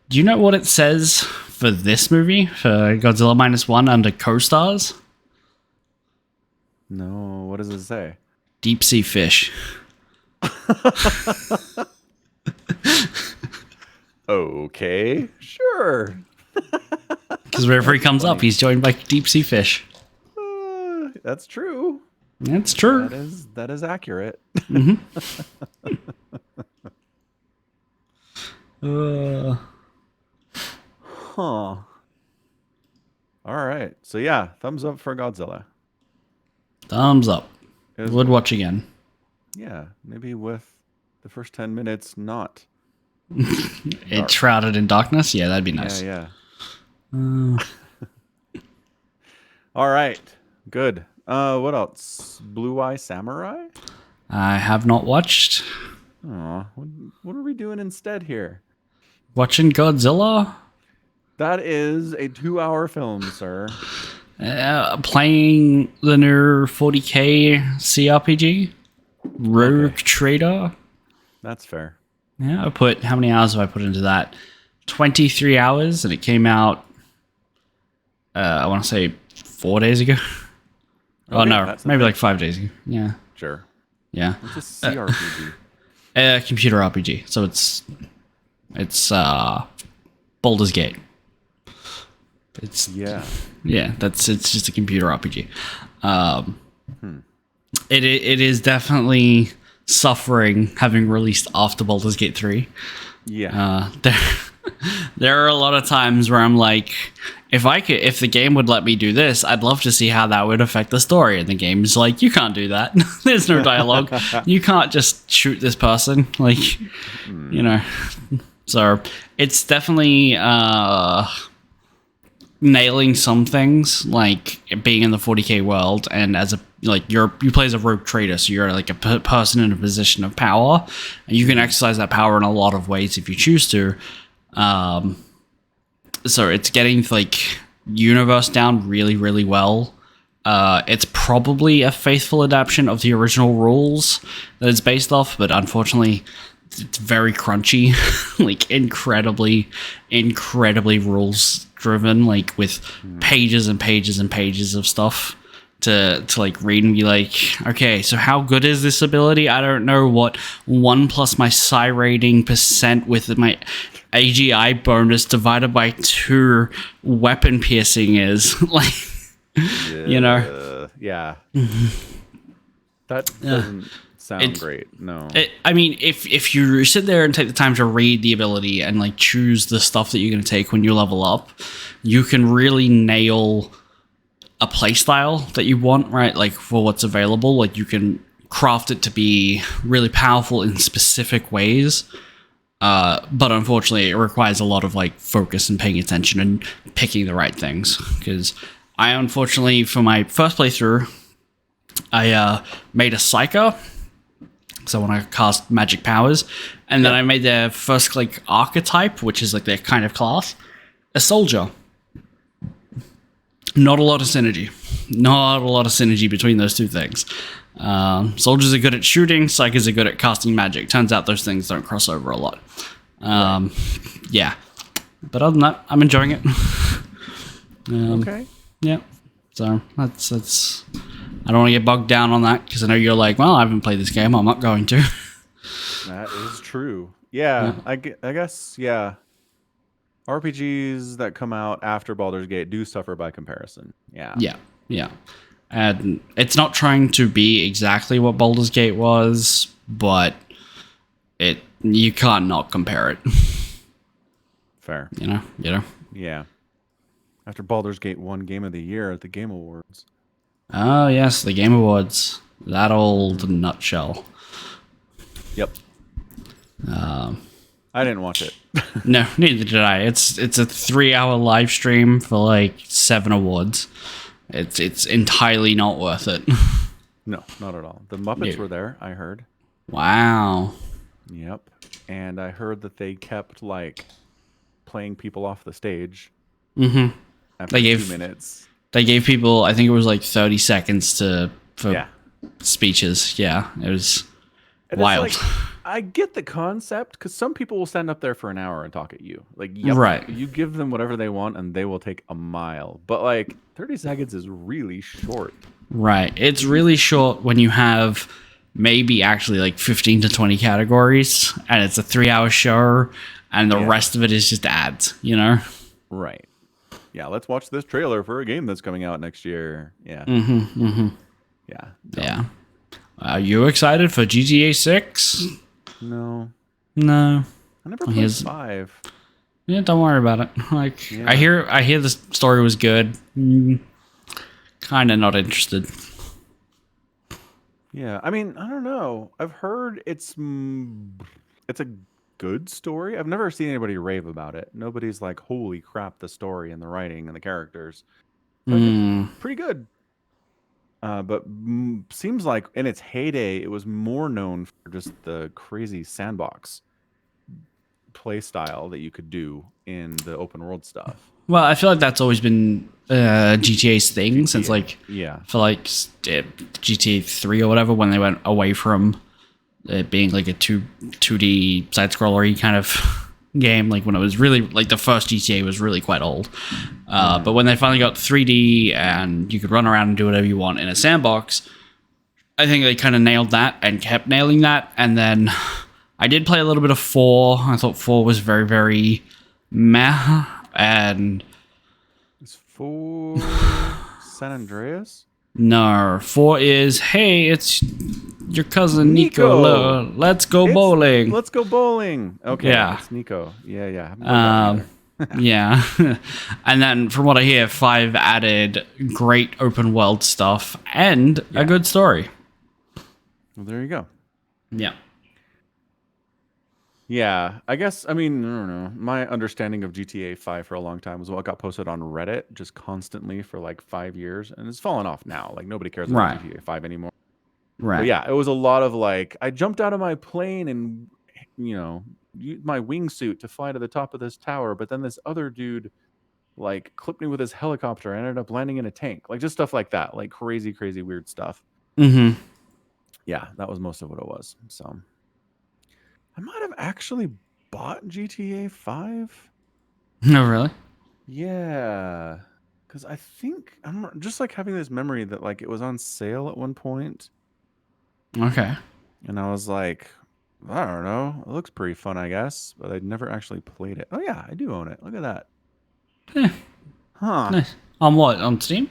Do you know what it says for this movie, for Godzilla -1 under co-stars? No, what does it say? Deep sea fish. Okay, sure. Because wherever he comes up, he's joined by deep sea fish. That's true. That's true. That is accurate. Huh. All right. So yeah, thumbs up for Godzilla. Thumbs up. Would watch again. Yeah, maybe with the first 10 minutes not. It's shrouded in darkness? Yeah, that'd be nice. Yeah. All right. Good. What else? Blue Eye Samurai? I have not watched. Aw, what are we doing instead here? Watching Godzilla? That is a 2-hour film, sir. Playing the new 40k CRPG? Rogue Trader? That's fair. Yeah, how many hours have I put into that? 23 hours, and it came out, I want to say 4 days ago. Oh, no, maybe like 5 days ago. Yeah. Sure. Yeah. It's a CRPG. Computer RPG. So it's Baldur's Gate. It's just a computer RPG. It is definitely suffering having released after Baldur's Gate 3. Yeah. There are a lot of times where I'm like, if the game would let me do this, I'd love to see how that would affect the story. And the game's like, you can't do that. There's no dialogue. You can't just shoot this person. Like, you know. So it's definitely nailing some things, like being in the 40k world, and as you play as a rogue trader, so you're like a person in a position of power, and you can exercise that power in a lot of ways if you choose to. So it's getting like universe down really, really well. It's probably a faithful adaptation of the original rules that it's based off, but unfortunately it's very crunchy, like incredibly rules driven, like with pages and pages and pages of stuff to like read and be like, okay, so how good is this ability? I don't know what 1 plus my psi rating % with my AGI bonus divided by 2 weapon piercing is. Like, you know. Yeah. That doesn't sound great. No. I mean, if you sit there and take the time to read the ability and like choose the stuff that you're going to take when you level up, you can really nail a playstyle that you want, right? Like for what's available, like you can craft it to be really powerful in specific ways. But unfortunately, it requires a lot of like focus and paying attention and picking the right things. Because I unfortunately, for my first playthrough, I made a psyker. So when I cast magic powers, and then I made their first like archetype, which is like their kind of class, a soldier. Not a lot of synergy. Not a lot of synergy between those two things. Soldiers are good at shooting, psychers are good at casting magic. Turns out those things don't cross over a lot. Yeah. But other than that, I'm enjoying it. Okay. Yeah. So that's I don't want to get bogged down on that because I know you're like, well, I haven't played this game. I'm not going to. That is true. Yeah. I guess, yeah. RPGs that come out after Baldur's Gate do suffer by comparison. Yeah. Yeah. And it's not trying to be exactly what Baldur's Gate was, but you can't not compare it. Fair. You know? Yeah. After Baldur's Gate won Game of the Year at the Game Awards. Oh, yes, the Game Awards. That old nutshell. Yep. I didn't watch it. No, neither did I. It's a 3-hour live stream for like 7 awards. It's entirely not worth it. No, not at all. The Muppets were there, I heard. Wow. Yep. And I heard that they kept like playing people off the stage. Mm-hmm. After 2 minutes. They gave people, I think it was like 30 seconds for speeches. Yeah, it was wild. Like, I get the concept because some people will stand up there for an hour and talk at you. Like, yep, right. You give them whatever they want and they will take a mile. But like 30 seconds is really short. Right. It's really short when you have maybe actually like 15 to 20 categories and it's a 3-hour show and the rest of it is just ads, you know? Right. Yeah, let's watch this trailer for a game that's coming out next year. Yeah. Mm-hmm. Mm-hmm. Yeah. Yeah. Are you excited for GTA 6? No. No. I never played 5. Yeah, don't worry about it. Like, I hear the story was good. Kind of not interested. Yeah, I mean, I don't know. I've heard it's a good story. I've never seen anybody rave about it. Nobody's like, holy crap, the story and the writing and the characters. It's pretty good. But seems like in its heyday, it was more known for just the crazy sandbox play style that you could do in the open world stuff. Well, I feel like that's always been GTA's thing since like for like GTA 3 or whatever when they went away from it being like a 2D side scrollery kind of game, like when it was really like the first GTA was really quite old. But when they finally got 3D and you could run around and do whatever you want in a sandbox, I think they kind of nailed that and kept nailing that. And then I did play a little bit of 4. I thought 4 was very, very meh. And is 4 San Andreas? No, 4 is, hey, it's your cousin Nico. Let's go bowling. Let's go bowling. Okay, yeah. It's Nico. Yeah. Yeah. And then from what I hear, 5 added great open world stuff and a good story. Well, there you go. Yeah. Yeah, I guess, I mean, I don't know. My understanding of GTA 5 for a long time was what got posted on Reddit just constantly for like 5 years. And it's fallen off now. Like, nobody cares about GTA 5 anymore. Right. But yeah, it was a lot of like, I jumped out of my plane and, used my wingsuit to fly to the top of this tower. But then this other dude, like, clipped me with his helicopter. I ended up landing in a tank. Like, just stuff like that. Like, crazy, crazy, weird stuff. Mm-hmm. Yeah, that was most of what it was. So I might have actually bought GTA 5. No, really? Yeah. Because I think I'm just like having this memory that like it was on sale at one point, Okay. and I was like, I don't know, it looks pretty fun, I guess, but I'd never actually played it. Oh yeah, I do own it. Look at that. Yeah, Huh. nice. On what? On Steam?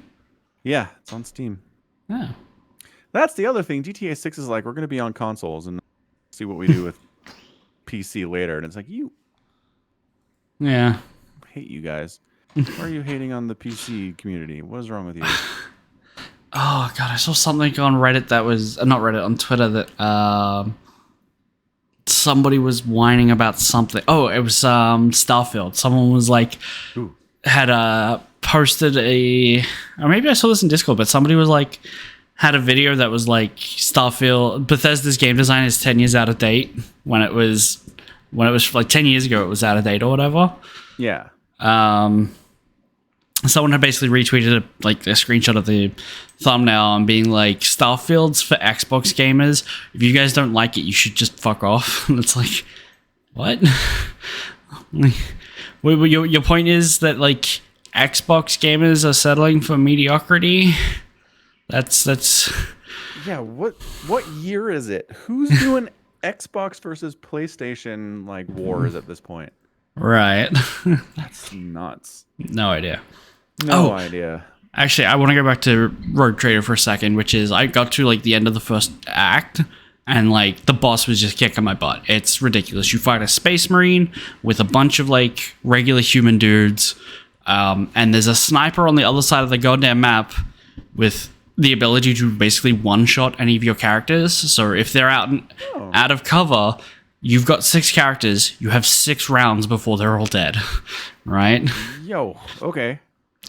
Yeah, it's on Steam. Yeah. That's the other thing. GTA 6 is like, we're going to be on consoles and see what we do with PC later. And it's like, Yeah. hate you guys. Why are you hating on the PC community? What is wrong with you? Oh god, I saw something on Reddit that was not Reddit, on Twitter, that somebody was whining about something. Oh, it was Starfield. Someone was like, Ooh. had posted or maybe I saw this in Discord, but somebody was like, had a video that was like, Starfield, Bethesda's game design is 10 years out of date, when it was like 10 years ago it was out of date or whatever. Yeah. Someone had basically retweeted like a screenshot of the thumbnail and being like, Starfield's for Xbox gamers. If you guys don't like it, you should just fuck off. And it's like, what? Your point is that like Xbox gamers are settling for mediocrity? That's Yeah, what year is it? Who's doing Xbox versus PlayStation like wars at this point? right. That's nuts. No idea. No idea. Actually, I want to go back to Rogue Trader for a second, which is I got to like the end of the first act and like the boss was just kicking my butt. It's ridiculous. You fight a space marine with a bunch of like regular human dudes, and there's a sniper on the other side of the goddamn map with the ability to basically one-shot any of your characters. So if they're out of cover, you've got 6 characters. You have 6 rounds before they're all dead, right? Yo, okay.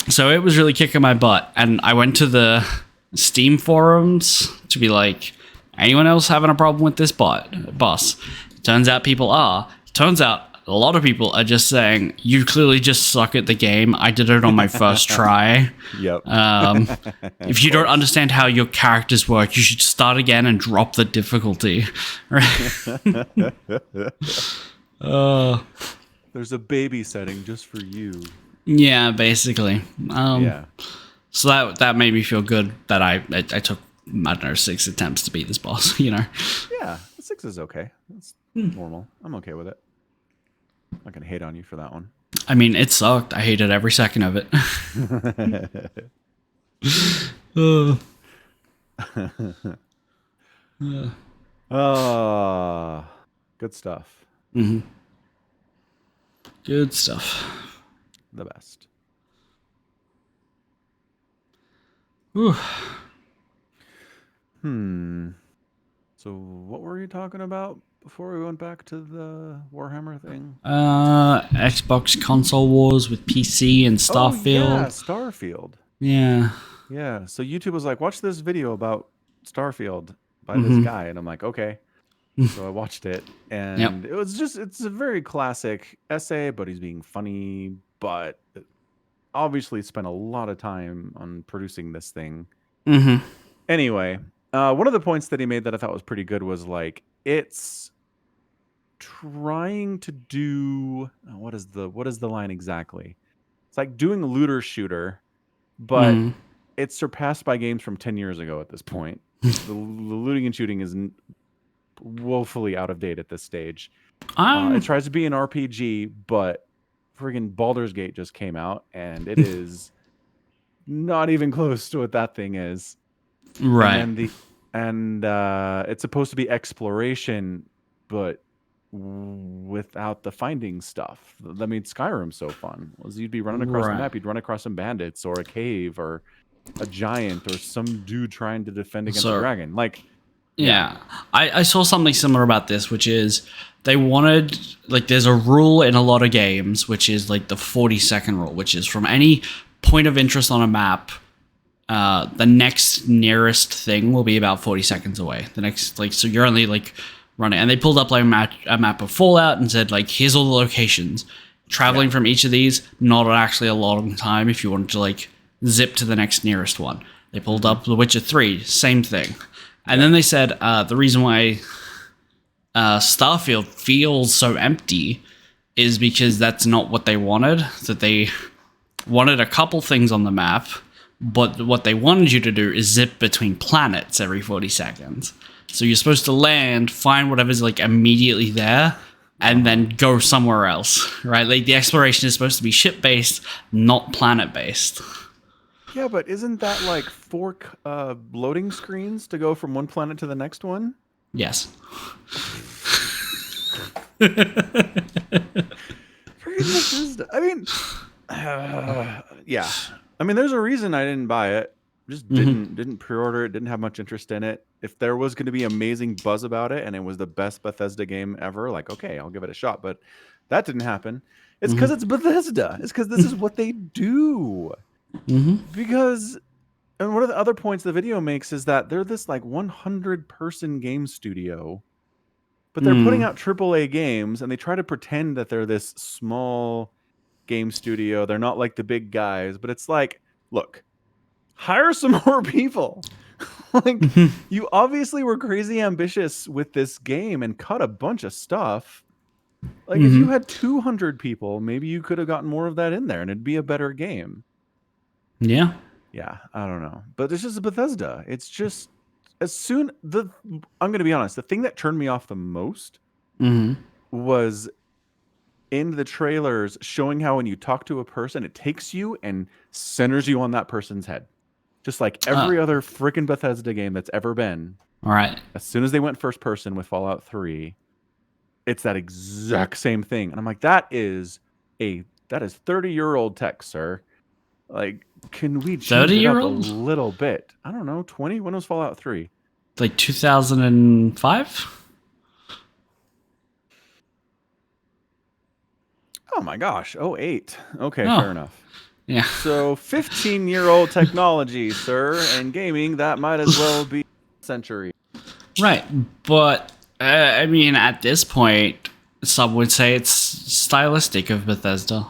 So it was really kicking my butt, and I went to the Steam forums to be like, anyone else having a problem with this boss? Turns out people are. Turns out a lot of people are just saying, you clearly just suck at the game. I did it on my first try. Yep. If you don't understand how your characters work, you should start again and drop the difficulty. There's a baby setting just for you. Yeah, basically. Yeah. So that made me feel good that I took, I don't know, 6 attempts to beat this boss, you know? Yeah, 6 is okay. That's normal. I'm okay with it. I'm not going to hate on you for that one. I mean, it sucked. I hated every second of it. Good stuff. Mm-hmm. Good stuff. The best. Whew. So what were you talking about before we went back to the Warhammer thing? Xbox console wars with PC and Starfield. Oh, yeah, Starfield. Yeah. Yeah. So YouTube was like, watch this video about Starfield by this guy. And I'm like, okay. So I watched it. And it was it's a very classic essay, but he's being funny, but obviously spent a lot of time on producing this thing. Mm-hmm. Anyway, one of the points that he made that I thought was pretty good was like, it's trying to do what is the line exactly? It's like doing looter shooter, but it's surpassed by games from 10 years ago at this point. The looting and shooting is woefully out of date at this stage. It tries to be an RPG, but friggin' Baldur's Gate just came out, and it is not even close to what that thing is. Right. And it's supposed to be exploration, but without the finding stuff. That made Skyrim so fun. Was you'd be running across the map, you'd run across some bandits or a cave or a giant or some dude trying to defend against a dragon. Like, yeah. I saw something similar about this, which is they wanted, like, there's a rule in a lot of games, which is like the 40-second rule, which is from any point of interest on a map, the next nearest thing will be about 40 seconds away. The next, like, so you're only like running, and they pulled up like a map of Fallout and said, like, here's all the locations. Traveling from each of these, not actually a long time if you wanted to like zip to the next nearest one. They pulled up The Witcher 3, same thing. And then they said the reason why Starfield feels so empty is because that's not what they wanted. That they wanted a couple things on the map, but what they wanted you to do is zip between planets every 40 seconds. So you're supposed to land, find whatever's like immediately there, and then go somewhere else, right? Like the exploration is supposed to be ship-based, not planet-based. Yeah, but isn't that like 4 loading screens to go from one planet to the next one? Yes. I mean, yeah. I mean, there's a reason I didn't buy it. Just didn't pre-order it. Didn't have much interest in it. If there was going to be amazing buzz about it and it was the best Bethesda game ever, like, okay, I'll give it a shot. But that didn't happen. It's because it's Bethesda. It's because this is what they do. Because, and one of the other points the video makes is that they're this like 100-person game studio, but they're putting out AAA games, and they try to pretend that they're this small game studio. They're not like the big guys, but it's like, look, hire some more people. Like, you obviously were crazy ambitious with this game and cut a bunch of stuff. Like, if you had 200 people, maybe you could have gotten more of that in there, and it'd be a better game. Yeah. Yeah, I don't know. But it's just Bethesda. It's just, I'm going to be honest, the thing that turned me off the most was in the trailers showing how when you talk to a person, it takes you and centers you on that person's head. Just like every other freaking Bethesda game that's ever been. All right. As soon as they went first person with Fallout 3, it's that exact same thing. And I'm like, that is 30-year-old tech, sir. Like, can we change it up a little bit? I don't know, 20? When was Fallout 3? Like 2005? Oh my gosh, 08. Okay, fair enough. Yeah. So 15-year-old technology, sir, and gaming, that might as well be a century. Right, but I mean, at this point, some would say it's stylistic of Bethesda.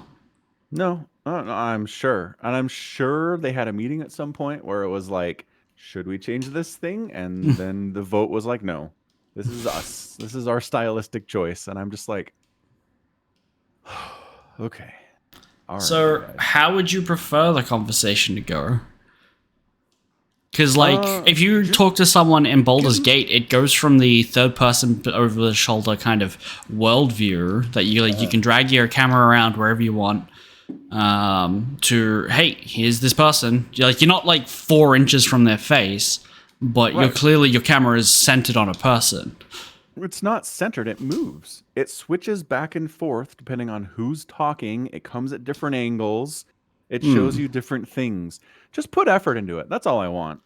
No, I'm sure. And I'm sure they had a meeting at some point where it was like, should we change this thing? And then the vote was like, no, this is us. This is our stylistic choice. And I'm just like, okay. All so right, how would you prefer the conversation to go? Because, like, if you talk to someone in Baldur's Gate, it goes from the third-person over-the-shoulder kind of worldview that you you can drag your camera around wherever you want, to, hey, here's this person. You're not like 4 inches from their face, but your camera is centered on a person. It's not centered. It moves. It switches back and forth depending on who's talking. It comes at different angles. It shows you different things. Just put effort into it. That's all I want.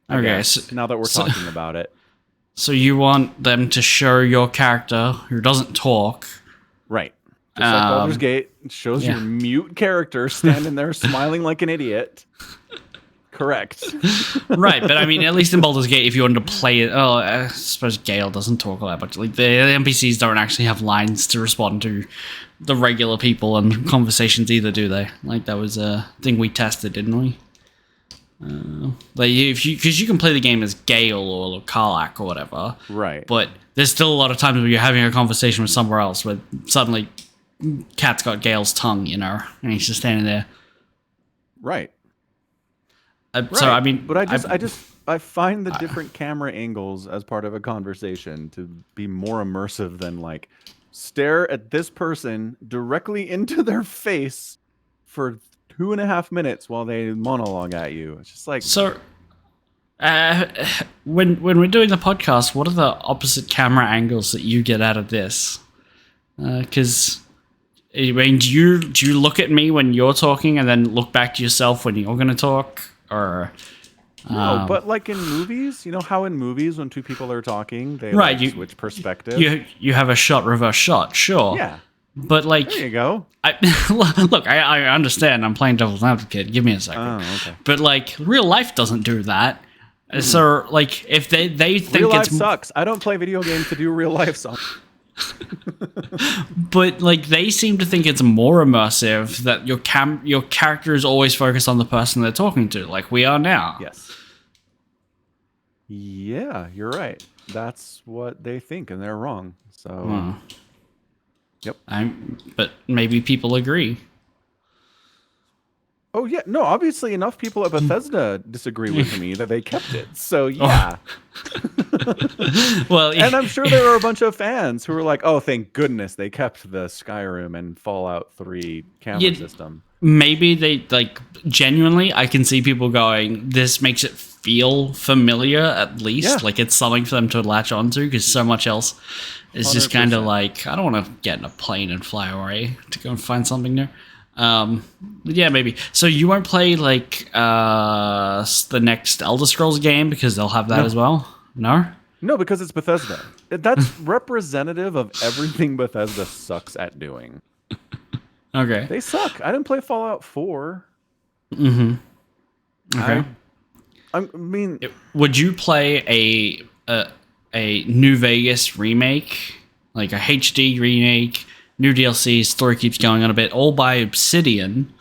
Okay. Now that we're talking about it. So you want them to show your character who doesn't talk. Right. Just like Baldur's Gate. It shows your mute character standing there smiling like an idiot. Correct. Right, but I mean, at least in Baldur's Gate, if you wanted to play it, I suppose Gale doesn't talk all that much. Like the NPCs don't actually have lines to respond to the regular people and conversations either, do they? Like that was a thing we tested, didn't we? Like because you can play the game as Gale or Karlach or whatever, right? But there's still a lot of times where you're having a conversation with somewhere else, where suddenly Cat's got Gale's tongue, and he's just standing there, right? So I mean, but I find the different camera angles as part of a conversation to be more immersive than like stare at this person directly into their face for 2.5 minutes while they monologue at you. It's just like so. When we're doing the podcast, what are the opposite camera angles that you get out of this? Because I mean, do you look at me when you're talking and then look back to yourself when you're going to talk? Or no, but like in movies, you know how in movies when two people are talking, they switch perspective. You have a reverse shot, sure. Yeah, but like there you go. I understand. I'm playing devil's advocate. Give me a second. Oh, okay. But like real life doesn't do that. So like if they think real life sucks. I don't play video games to do real life songs. But like they seem to think it's more immersive that your character is always focused on the person they're talking to, like we are now. Yes. Yeah, you're right. That's what they think, and they're wrong. So, yep. But maybe people agree. Oh yeah, no. Obviously, enough people at Bethesda disagree with me that they kept it. So yeah. Well, And I'm sure there were a bunch of fans who were like, "Oh, thank goodness they kept the Skyrim and Fallout 3 camera system." maybe they like genuinely. I can see people going, "This makes it feel familiar, at least. Yeah. Like it's something for them to latch onto." Because so much else is just kind of 100%. like, I don't want to get in a plane and fly away to go and find something new. But yeah, maybe. So you won't play like the next Elder Scrolls game because they'll have that as well. No. No, because it's Bethesda. That's representative of everything Bethesda sucks at doing. Okay. They suck. I didn't play Fallout 4. Okay. I mean, Would you play a New Vegas remake, like a HD remake, new DLC, story keeps going on a bit, all by Obsidian,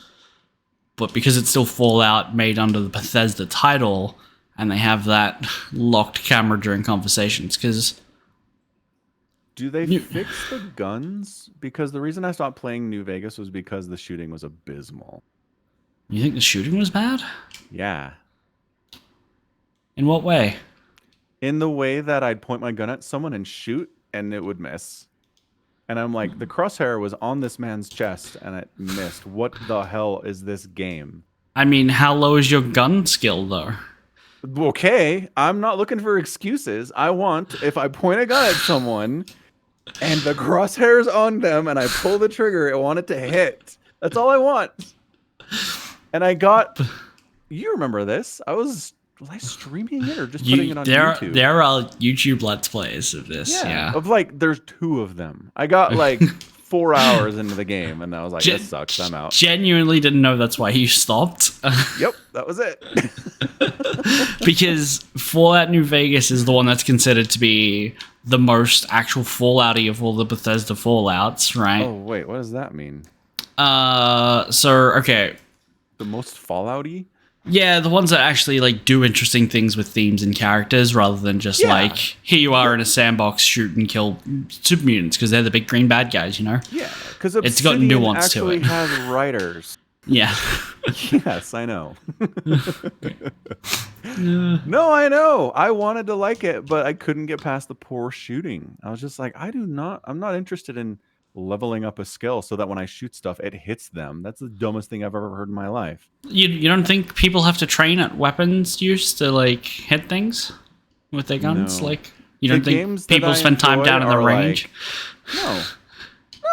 but because it's still Fallout made under the Bethesda title, and they have that locked camera during conversations? Because do they fix the guns? Because the reason I stopped playing New Vegas was because the shooting was abysmal. you think the shooting was bad? Yeah. In what way? In the way that I'd point my gun at someone and shoot, and it would miss. And I'm like, the crosshair was on this man's chest, and it missed. What the hell is this game? I mean, how low is your gun skill, though? Okay, I'm not looking for excuses. I want, if I point a gun at someone, and the crosshair's on them, and I pull the trigger, I want it to hit. That's all I want. And I got... You remember this. Was I streaming it or just putting it on YouTube? There are YouTube Let's Plays of this, yeah. Of like, there's 2 of them. I got like 4 hours into the game, and I was like, this sucks, I'm out. Genuinely didn't know that's why you stopped. Yep, that was it. Because Fallout New Vegas is the one that's considered to be the most actual Fallout-y of all the Bethesda Fallouts, right? Oh, wait, what does that mean? Okay. The most Fallout-y? Yeah, the ones that actually like do interesting things with themes and characters rather than just like, here you are in a sandbox, shoot and kill super mutants because they're the big green bad guys, you know? Yeah, because it's got nuance to it. Actually has writers. Yeah. Yes, I know. No, I know. I wanted to like it, but I couldn't get past the poor shooting. I was just like, I'm not interested in leveling up a skill so that when I shoot stuff, it hits them. That's the dumbest thing I've ever heard in my life. You don't think people have to train at weapons use to like hit things with their guns? No. Like, you don't think people spend time down in the range? Like,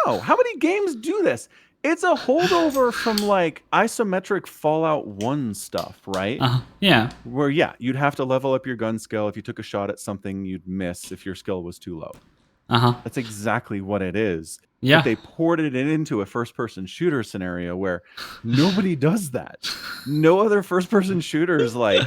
no. How many games do this? It's a holdover from like isometric Fallout 1 stuff, right? Yeah. Where you'd have to level up your gun skill. If you took a shot at something, you'd miss if your skill was too low. That's exactly what it is. Yeah. But they ported it into a first-person shooter scenario where nobody does that. No other first-person shooters like,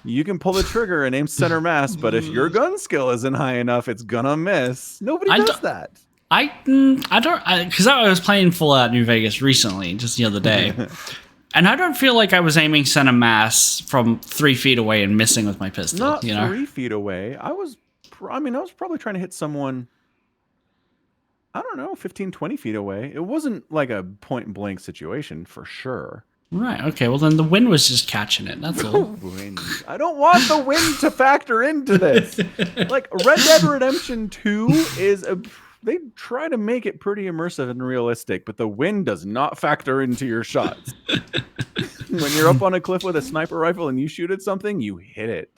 you can pull the trigger and aim center mass, but if your gun skill isn't high enough, it's gonna miss. Nobody does that. I don't, because I was playing Fallout New Vegas recently, just the other day, and I don't feel like I was aiming center mass from 3 feet away and missing with my pistol. Not 3 feet away. I was probably trying to hit someone, I don't know, 15, 20 feet away. It wasn't like a point blank situation for sure. Right. Okay. Well, then the wind was just catching it. That's all. Wind. I don't want the wind to factor into this. Like Red Dead Redemption 2 they try to make it pretty immersive and realistic, but the wind does not factor into your shots. When you're up on a cliff with a sniper rifle and you shoot at something, you hit it.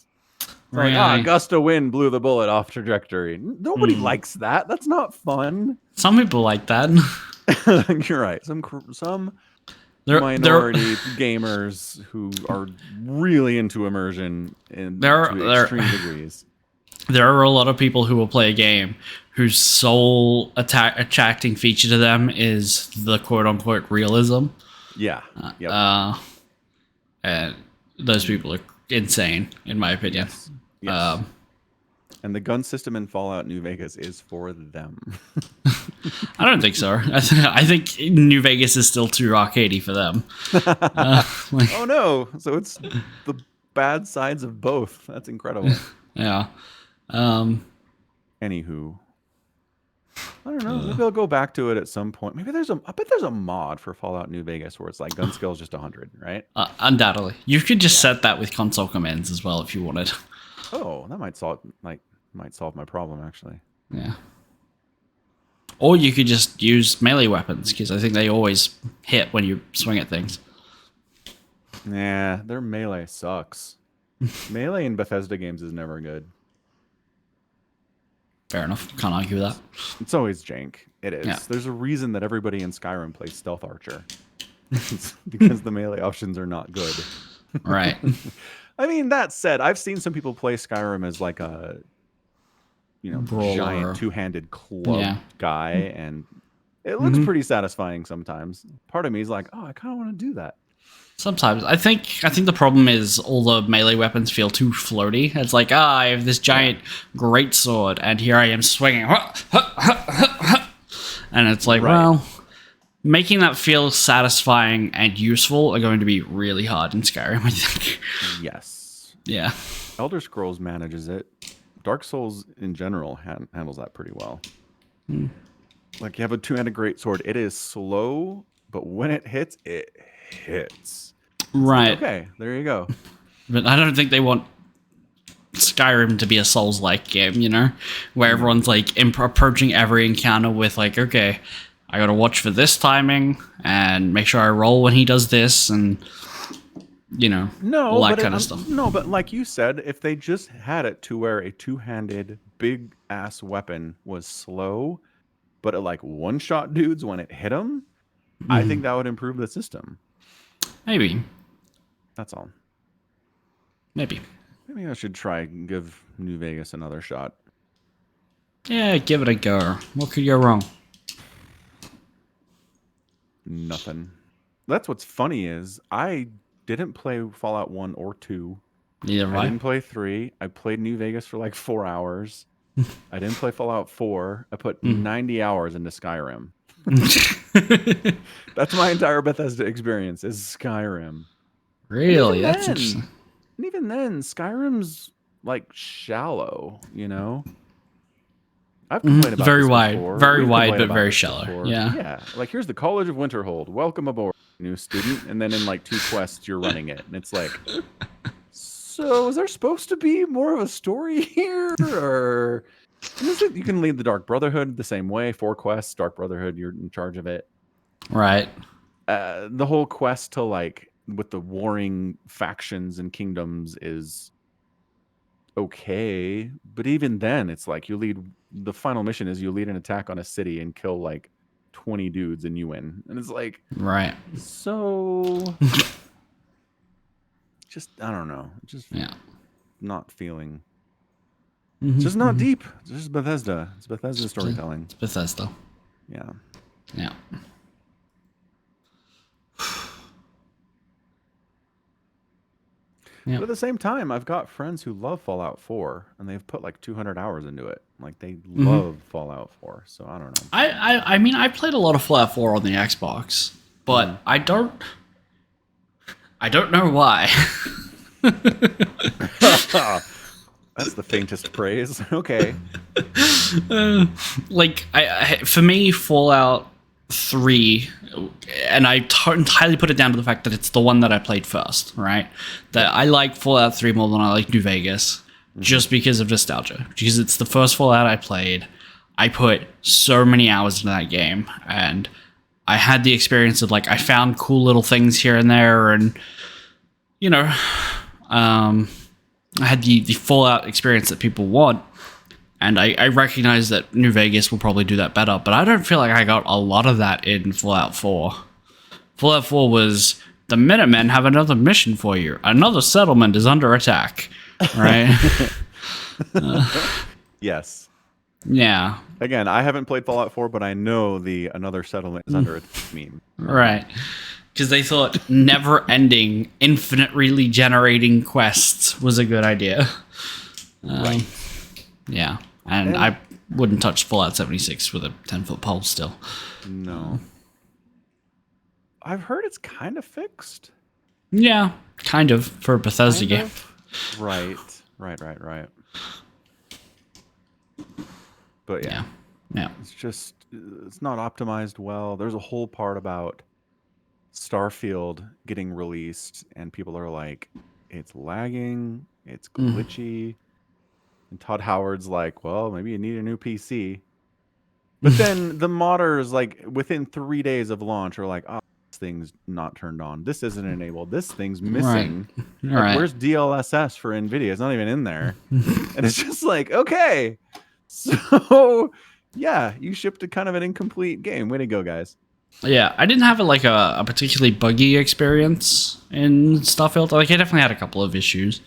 Like, a gust of wind blew the bullet off trajectory. Nobody likes that. That's not fun. Some people like that. You're right. Some minority gamers who are really into immersion to extreme degrees. There are a lot of people who will play a game whose sole attracting feature to them is the quote-unquote realism. Yeah. Yep. And those people are insane, in my opinion. Yes. And the gun system in Fallout New Vegas is for them. I don't think so. I think New Vegas is still too arcadey for them. Oh no! So it's the bad sides of both. That's incredible. Yeah. Anywho, I don't know. Maybe I'll go back to it at some point. Maybe I bet there's a mod for Fallout New Vegas where it's like gun skill is just 100, right? Undoubtedly. You could just set that with console commands as well if you wanted. Oh, that might solve my problem actually. Yeah. Or you could just use melee weapons, because I think they always hit when you swing at things. Nah, their melee sucks. Melee in Bethesda games is never good. Fair enough. Can't argue with that. It's always jank. It is. Yeah. There's a reason that everybody in Skyrim plays Stealth Archer. It's because the melee options are not good. Right. I mean, that said, I've seen some people play Skyrim as like a, Brawler. giant two-handed club guy, and it looks Mm-hmm. pretty satisfying sometimes. Part of me is like, oh, I kind of want to do that. Sometimes. I think the problem is all the melee weapons feel too floaty. It's like, I have this giant greatsword, and here I am swinging. And it's like, well, making that feel satisfying and useful are going to be really hard in Skyrim, I think. Yes. Yeah. Elder Scrolls manages it. Dark Souls in general handles that pretty well. Like, you have a two-handed greatsword. It is slow, but when it hits, it hits. Right. Okay, there you go. But I don't think they want Skyrim to be a Souls-like game, where everyone's like approaching every encounter with like, okay, I gotta watch for this timing and make sure I roll when he does this, and all that kind of stuff. No, but like you said, if they just had it to where a two-handed big ass weapon was slow, but it like one-shot dudes when it hit them, I think that would improve the system. Maybe. That's all. Maybe Maybe I should try and give New Vegas another shot. Yeah, give it a go. What could go wrong? Nothing. That's what's funny is I didn't play Fallout 1 or 2. Neither have I I. didn't play 3. I played New Vegas for like 4 hours. I didn't play Fallout 4. I put 90 hours into Skyrim. That's my entire Bethesda experience is Skyrim. Really? Even That's then- interesting. And even then, Skyrim's like shallow, I've complained about Very this wide. before. Very We've wide, complained but about very this shallow. before. Yeah. Yeah. Like, here's the College of Winterhold. Welcome aboard, new student. And then in like 2 quests, you're running it. And it's like, so is there supposed to be more of a story here? Or you can lead the Dark Brotherhood the same way. 4 quests, Dark Brotherhood, you're in charge of it. Right. The whole quest to like with the warring factions and kingdoms is okay, but even then it's like the final mission is you lead an attack on a city and kill like 20 dudes and you win, and it's like, Right. so just I don't know, just Yeah. not feeling, Mhm, it's just not mhm. deep. It's just Bethesda. It's Bethesda storytelling. It's Bethesda. Yeah. Yeah. Yeah. But at the same time, I've got friends who love Fallout 4, and they've put like 200 hours into it. Like, they love Fallout 4, so I don't know. I mean, I played a lot of Fallout 4 on the Xbox, but I don't know why. That's the faintest praise. Okay. Like, for me, Fallout 3, and I entirely put it down to the fact that it's the one that I played first, right? That I like Fallout 3 more than I like New Vegas, just because of nostalgia. Because it's the first Fallout I played. I put so many hours into that game, and I had the experience of, like, I found cool little things here and there, and, I had the Fallout experience that people want. And I recognize that New Vegas will probably do that better, but I don't feel like I got a lot of that in Fallout 4. Fallout 4 was, the Minutemen have another mission for you. Another settlement is under attack, right? Yes. Yeah, Again, I haven't played Fallout 4, but I know the another settlement is under attack meme. right. Because they thought never-ending, infinitely generating quests was a good idea. Right. Yeah, and I wouldn't touch Fallout 76 with a 10-foot pole still. No. I've heard it's kind of fixed. Yeah, kind of, for a Bethesda Kind game. of. Right. But yeah. Yeah. It's not optimized well. There's a whole part about Starfield getting released, and people are like, it's lagging, it's glitchy. And Todd Howard's like, well, maybe you need a new PC. But then the modders, like, within 3 days of launch, are like, oh, this thing's not turned on. This isn't enabled. This thing's missing. Like, where's DLSS for NVIDIA? It's not even in there. And it's just like, okay. So, yeah, you shipped a kind of an incomplete game. Way to go, guys. Yeah, I didn't have a particularly buggy experience in Starfield. Like, I definitely had a couple of issues,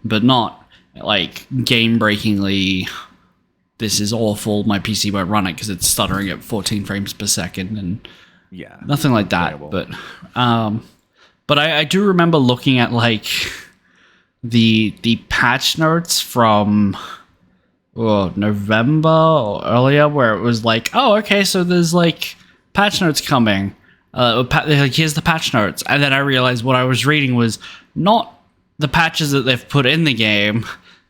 but not like game-breakingly, this is awful, my PC won't run it because it's stuttering at 14 frames per second, and yeah, nothing like that. But I do remember looking at like the patch notes from November or earlier, where it was like, oh, okay, so there's like patch notes coming. Like, here's the patch notes, and then I realized what I was reading was not the patches that they've put in the game.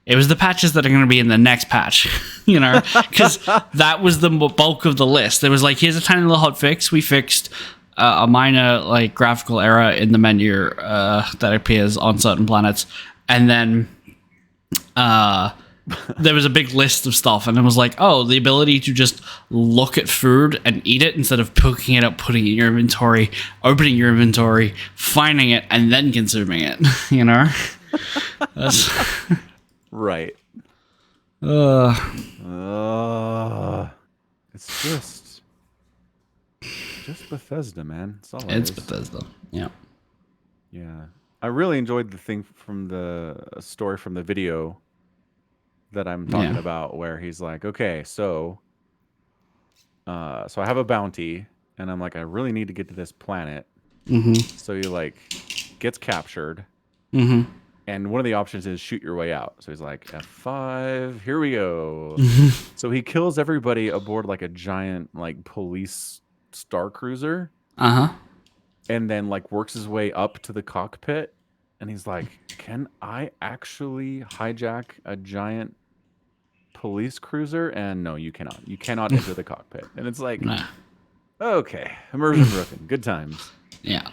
It was the patches that are going to be in the next patch, you know, because that was the bulk of the list. There was like, here's a tiny little hot fix. We fixed a minor like graphical error in the menu that appears on certain planets, and then there was a big list of stuff, and it was like, oh, the ability to just look at food and eat it instead of picking it up, putting it in your inventory, opening your inventory, finding it, and then consuming it, you know? That's... Right. It's just Bethesda, man. That's all it's Bethesda. Yeah. Yeah. I really enjoyed the thing from the story from the video that I'm talking about, where he's like, okay, so I have a bounty, and I'm like, I really need to get to this planet. So he like gets captured. And one of the options is shoot your way out. So he's like, F5, here we go. So he kills everybody aboard like a giant like police star cruiser. And then like works his way up to the cockpit. And he's like, can I actually hijack a giant police cruiser? And no, you cannot. You cannot enter the cockpit. And it's like, okay, immersion broken. Good times. Yeah.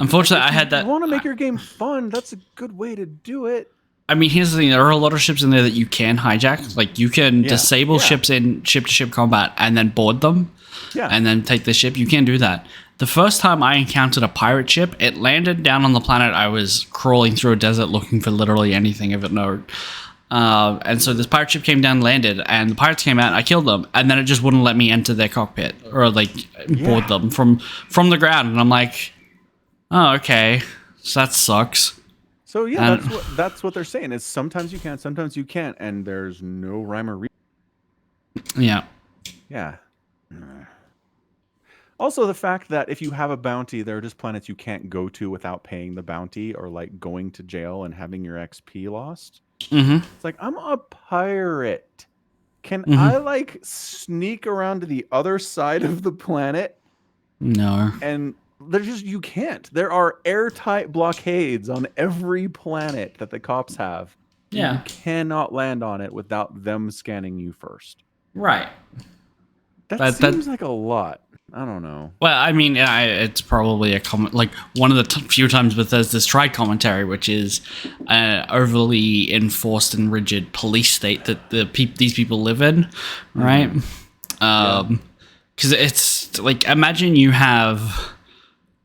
Unfortunately, I had that. If you want to make your game fun, that's a good way to do it. I mean, here's the thing. There are a lot of ships in there that you can hijack. Like, you can disable ships in ship-to-ship combat and then board them. And then take the ship. You can do that. The first time I encountered a pirate ship, it landed down on the planet. I was crawling through a desert looking for literally anything of note. And so this pirate ship came down, landed, and the pirates came out, and I killed them. And then it just wouldn't let me enter their cockpit or, like, board them from the ground. And I'm like... oh, okay. So that sucks. So yeah, that's what they're saying is sometimes you can, sometimes you can't, and there's no rhyme or reason. Yeah. Yeah. Also, the fact that if you have a bounty, there are just planets you can't go to without paying the bounty, or like going to jail and having your XP lost. It's like, I'm a pirate. Can I like sneak around to the other side of the planet? No. And you can't. There are airtight blockades on every planet that the cops have. Yeah. You cannot land on it without them scanning you first. Right. That seems like a lot. I don't know. Well, I mean, it's probably a like one of the few times Bethesda's tried commentary, which is overly enforced and rigid police state that these people live in, right? Because it's like, imagine you have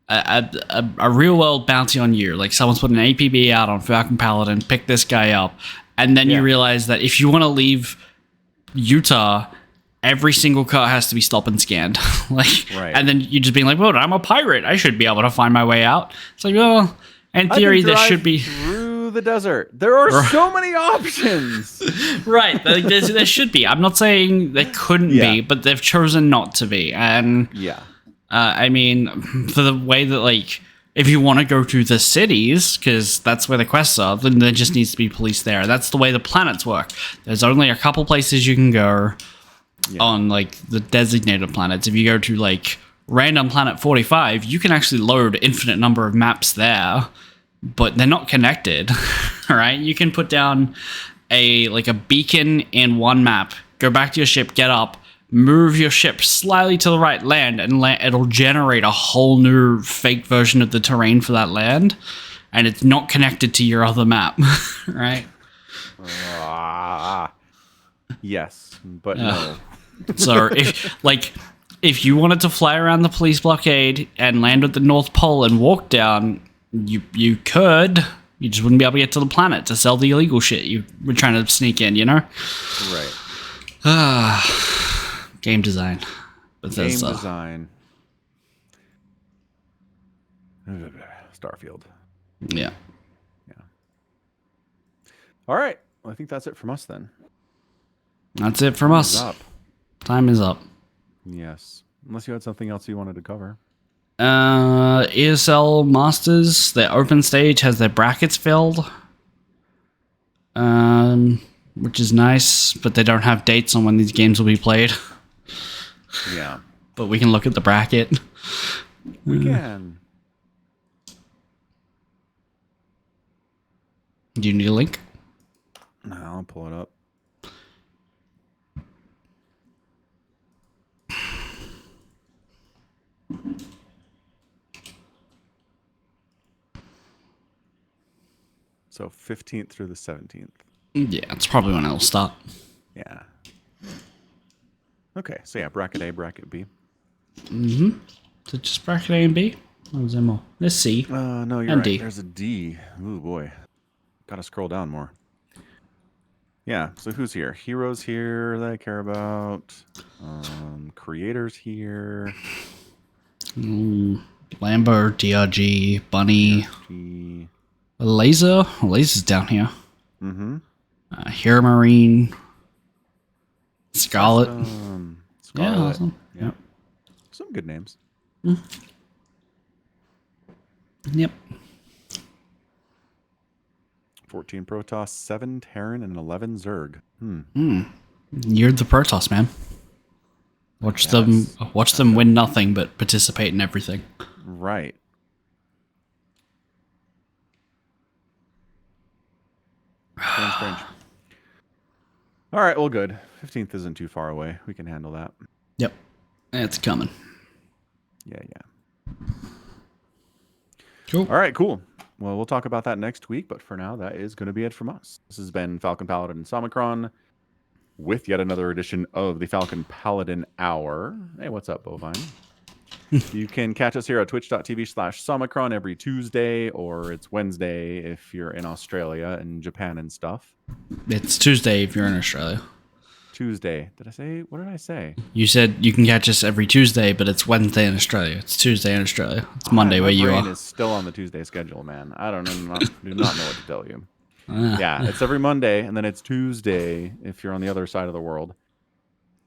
a real world bounty on you, like someone's put an APB out on Falcon Paladin, pick this guy up, and then you realize that if you want to leave Utah, every single car has to be stop and scanned. And then you just being like, well, I'm a pirate, I should be able to find my way out. It's like, well, in theory there should be through the desert. There are so many options. Right. There should be. I'm not saying there couldn't be, but they've chosen not to be. And I mean, for the way that, like, if you want to go to the cities, because that's where the quests are, then there just needs to be police there. That's the way the planets work. There's only a couple places you can go on, like, the designated planets. If you go to, like, random planet 45, you can actually load infinite number of maps there, but they're not connected, right? You can put down a beacon in one map, go back to your ship, get up, move your ship slightly to the right, land, and it'll generate a whole new fake version of the terrain for that land, and it's not connected to your other map, right? Yes, but no. So if you wanted to fly around the police blockade and land at the North Pole and walk down, you could. You just wouldn't be able to get to the planet to sell the illegal shit you were trying to sneak in, you know? Right. Game design. Bethesda. Game design. Starfield. Yeah. All right. Well, I think that's it from us then. That's it from us. Time is up. Yes. Unless you had something else you wanted to cover. ESL Masters, their open stage has their brackets filled. Which is nice, but they don't have dates on when these games will be played. Yeah. But we can look at the bracket. We can. Do you need a link? No, I'll pull it up. So 15th through the 17th. Yeah, it's probably when it'll start. Yeah. Okay, so yeah, bracket A, bracket B. Mm-hmm. Is it just bracket A and B? Or is there more? There's C. No, you're and right. D. There's a D. Ooh, boy. Gotta scroll down more. Yeah, so who's here? Heroes here that I care about. Creators here. Lambo, DRG, Bunny. G. Laser? Laser's down here. Mm-hmm. Hero Marine. Scarlet. Scarlet. Yeah, awesome. Yeah. Some good names. Yep. 14 Protoss, 7 Terran, and 11 Zerg. You're the Protoss, man. Watch them win nothing but participate in everything. Right. Strange. All right, well, good. 15th isn't too far away. We can handle that. Yep. It's coming. Yeah. Cool. All right, cool. Well, we'll talk about that next week, but for now, that is going to be it from us. This has been Falcon Paladin and Somicron with yet another edition of the Falcon Paladin Hour. Hey, what's up, Bovine? You can catch us here at twitch.tv/Somicron every Tuesday, or it's Wednesday if you're in Australia and Japan and stuff. It's Tuesday if you're in Australia. Tuesday. What did I say? You said you can catch us every Tuesday, but it's Wednesday in Australia. It's Tuesday in Australia. It's Monday where you are. My brain is still on the Tuesday schedule, man. I do not know what to tell you. Yeah, it's every Monday, and then it's Tuesday if you're on the other side of the world.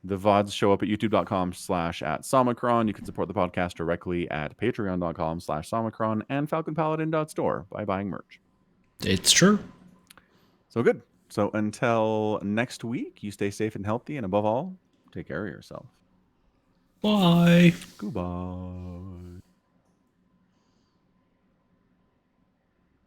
The VODs show up at youtube.com/@Somicron. You can support the podcast directly at patreon.com/Somicron and falconpaladin.store by buying merch. It's true. So good. So until next week, you stay safe and healthy, and above all, take care of yourself. Bye. Goodbye.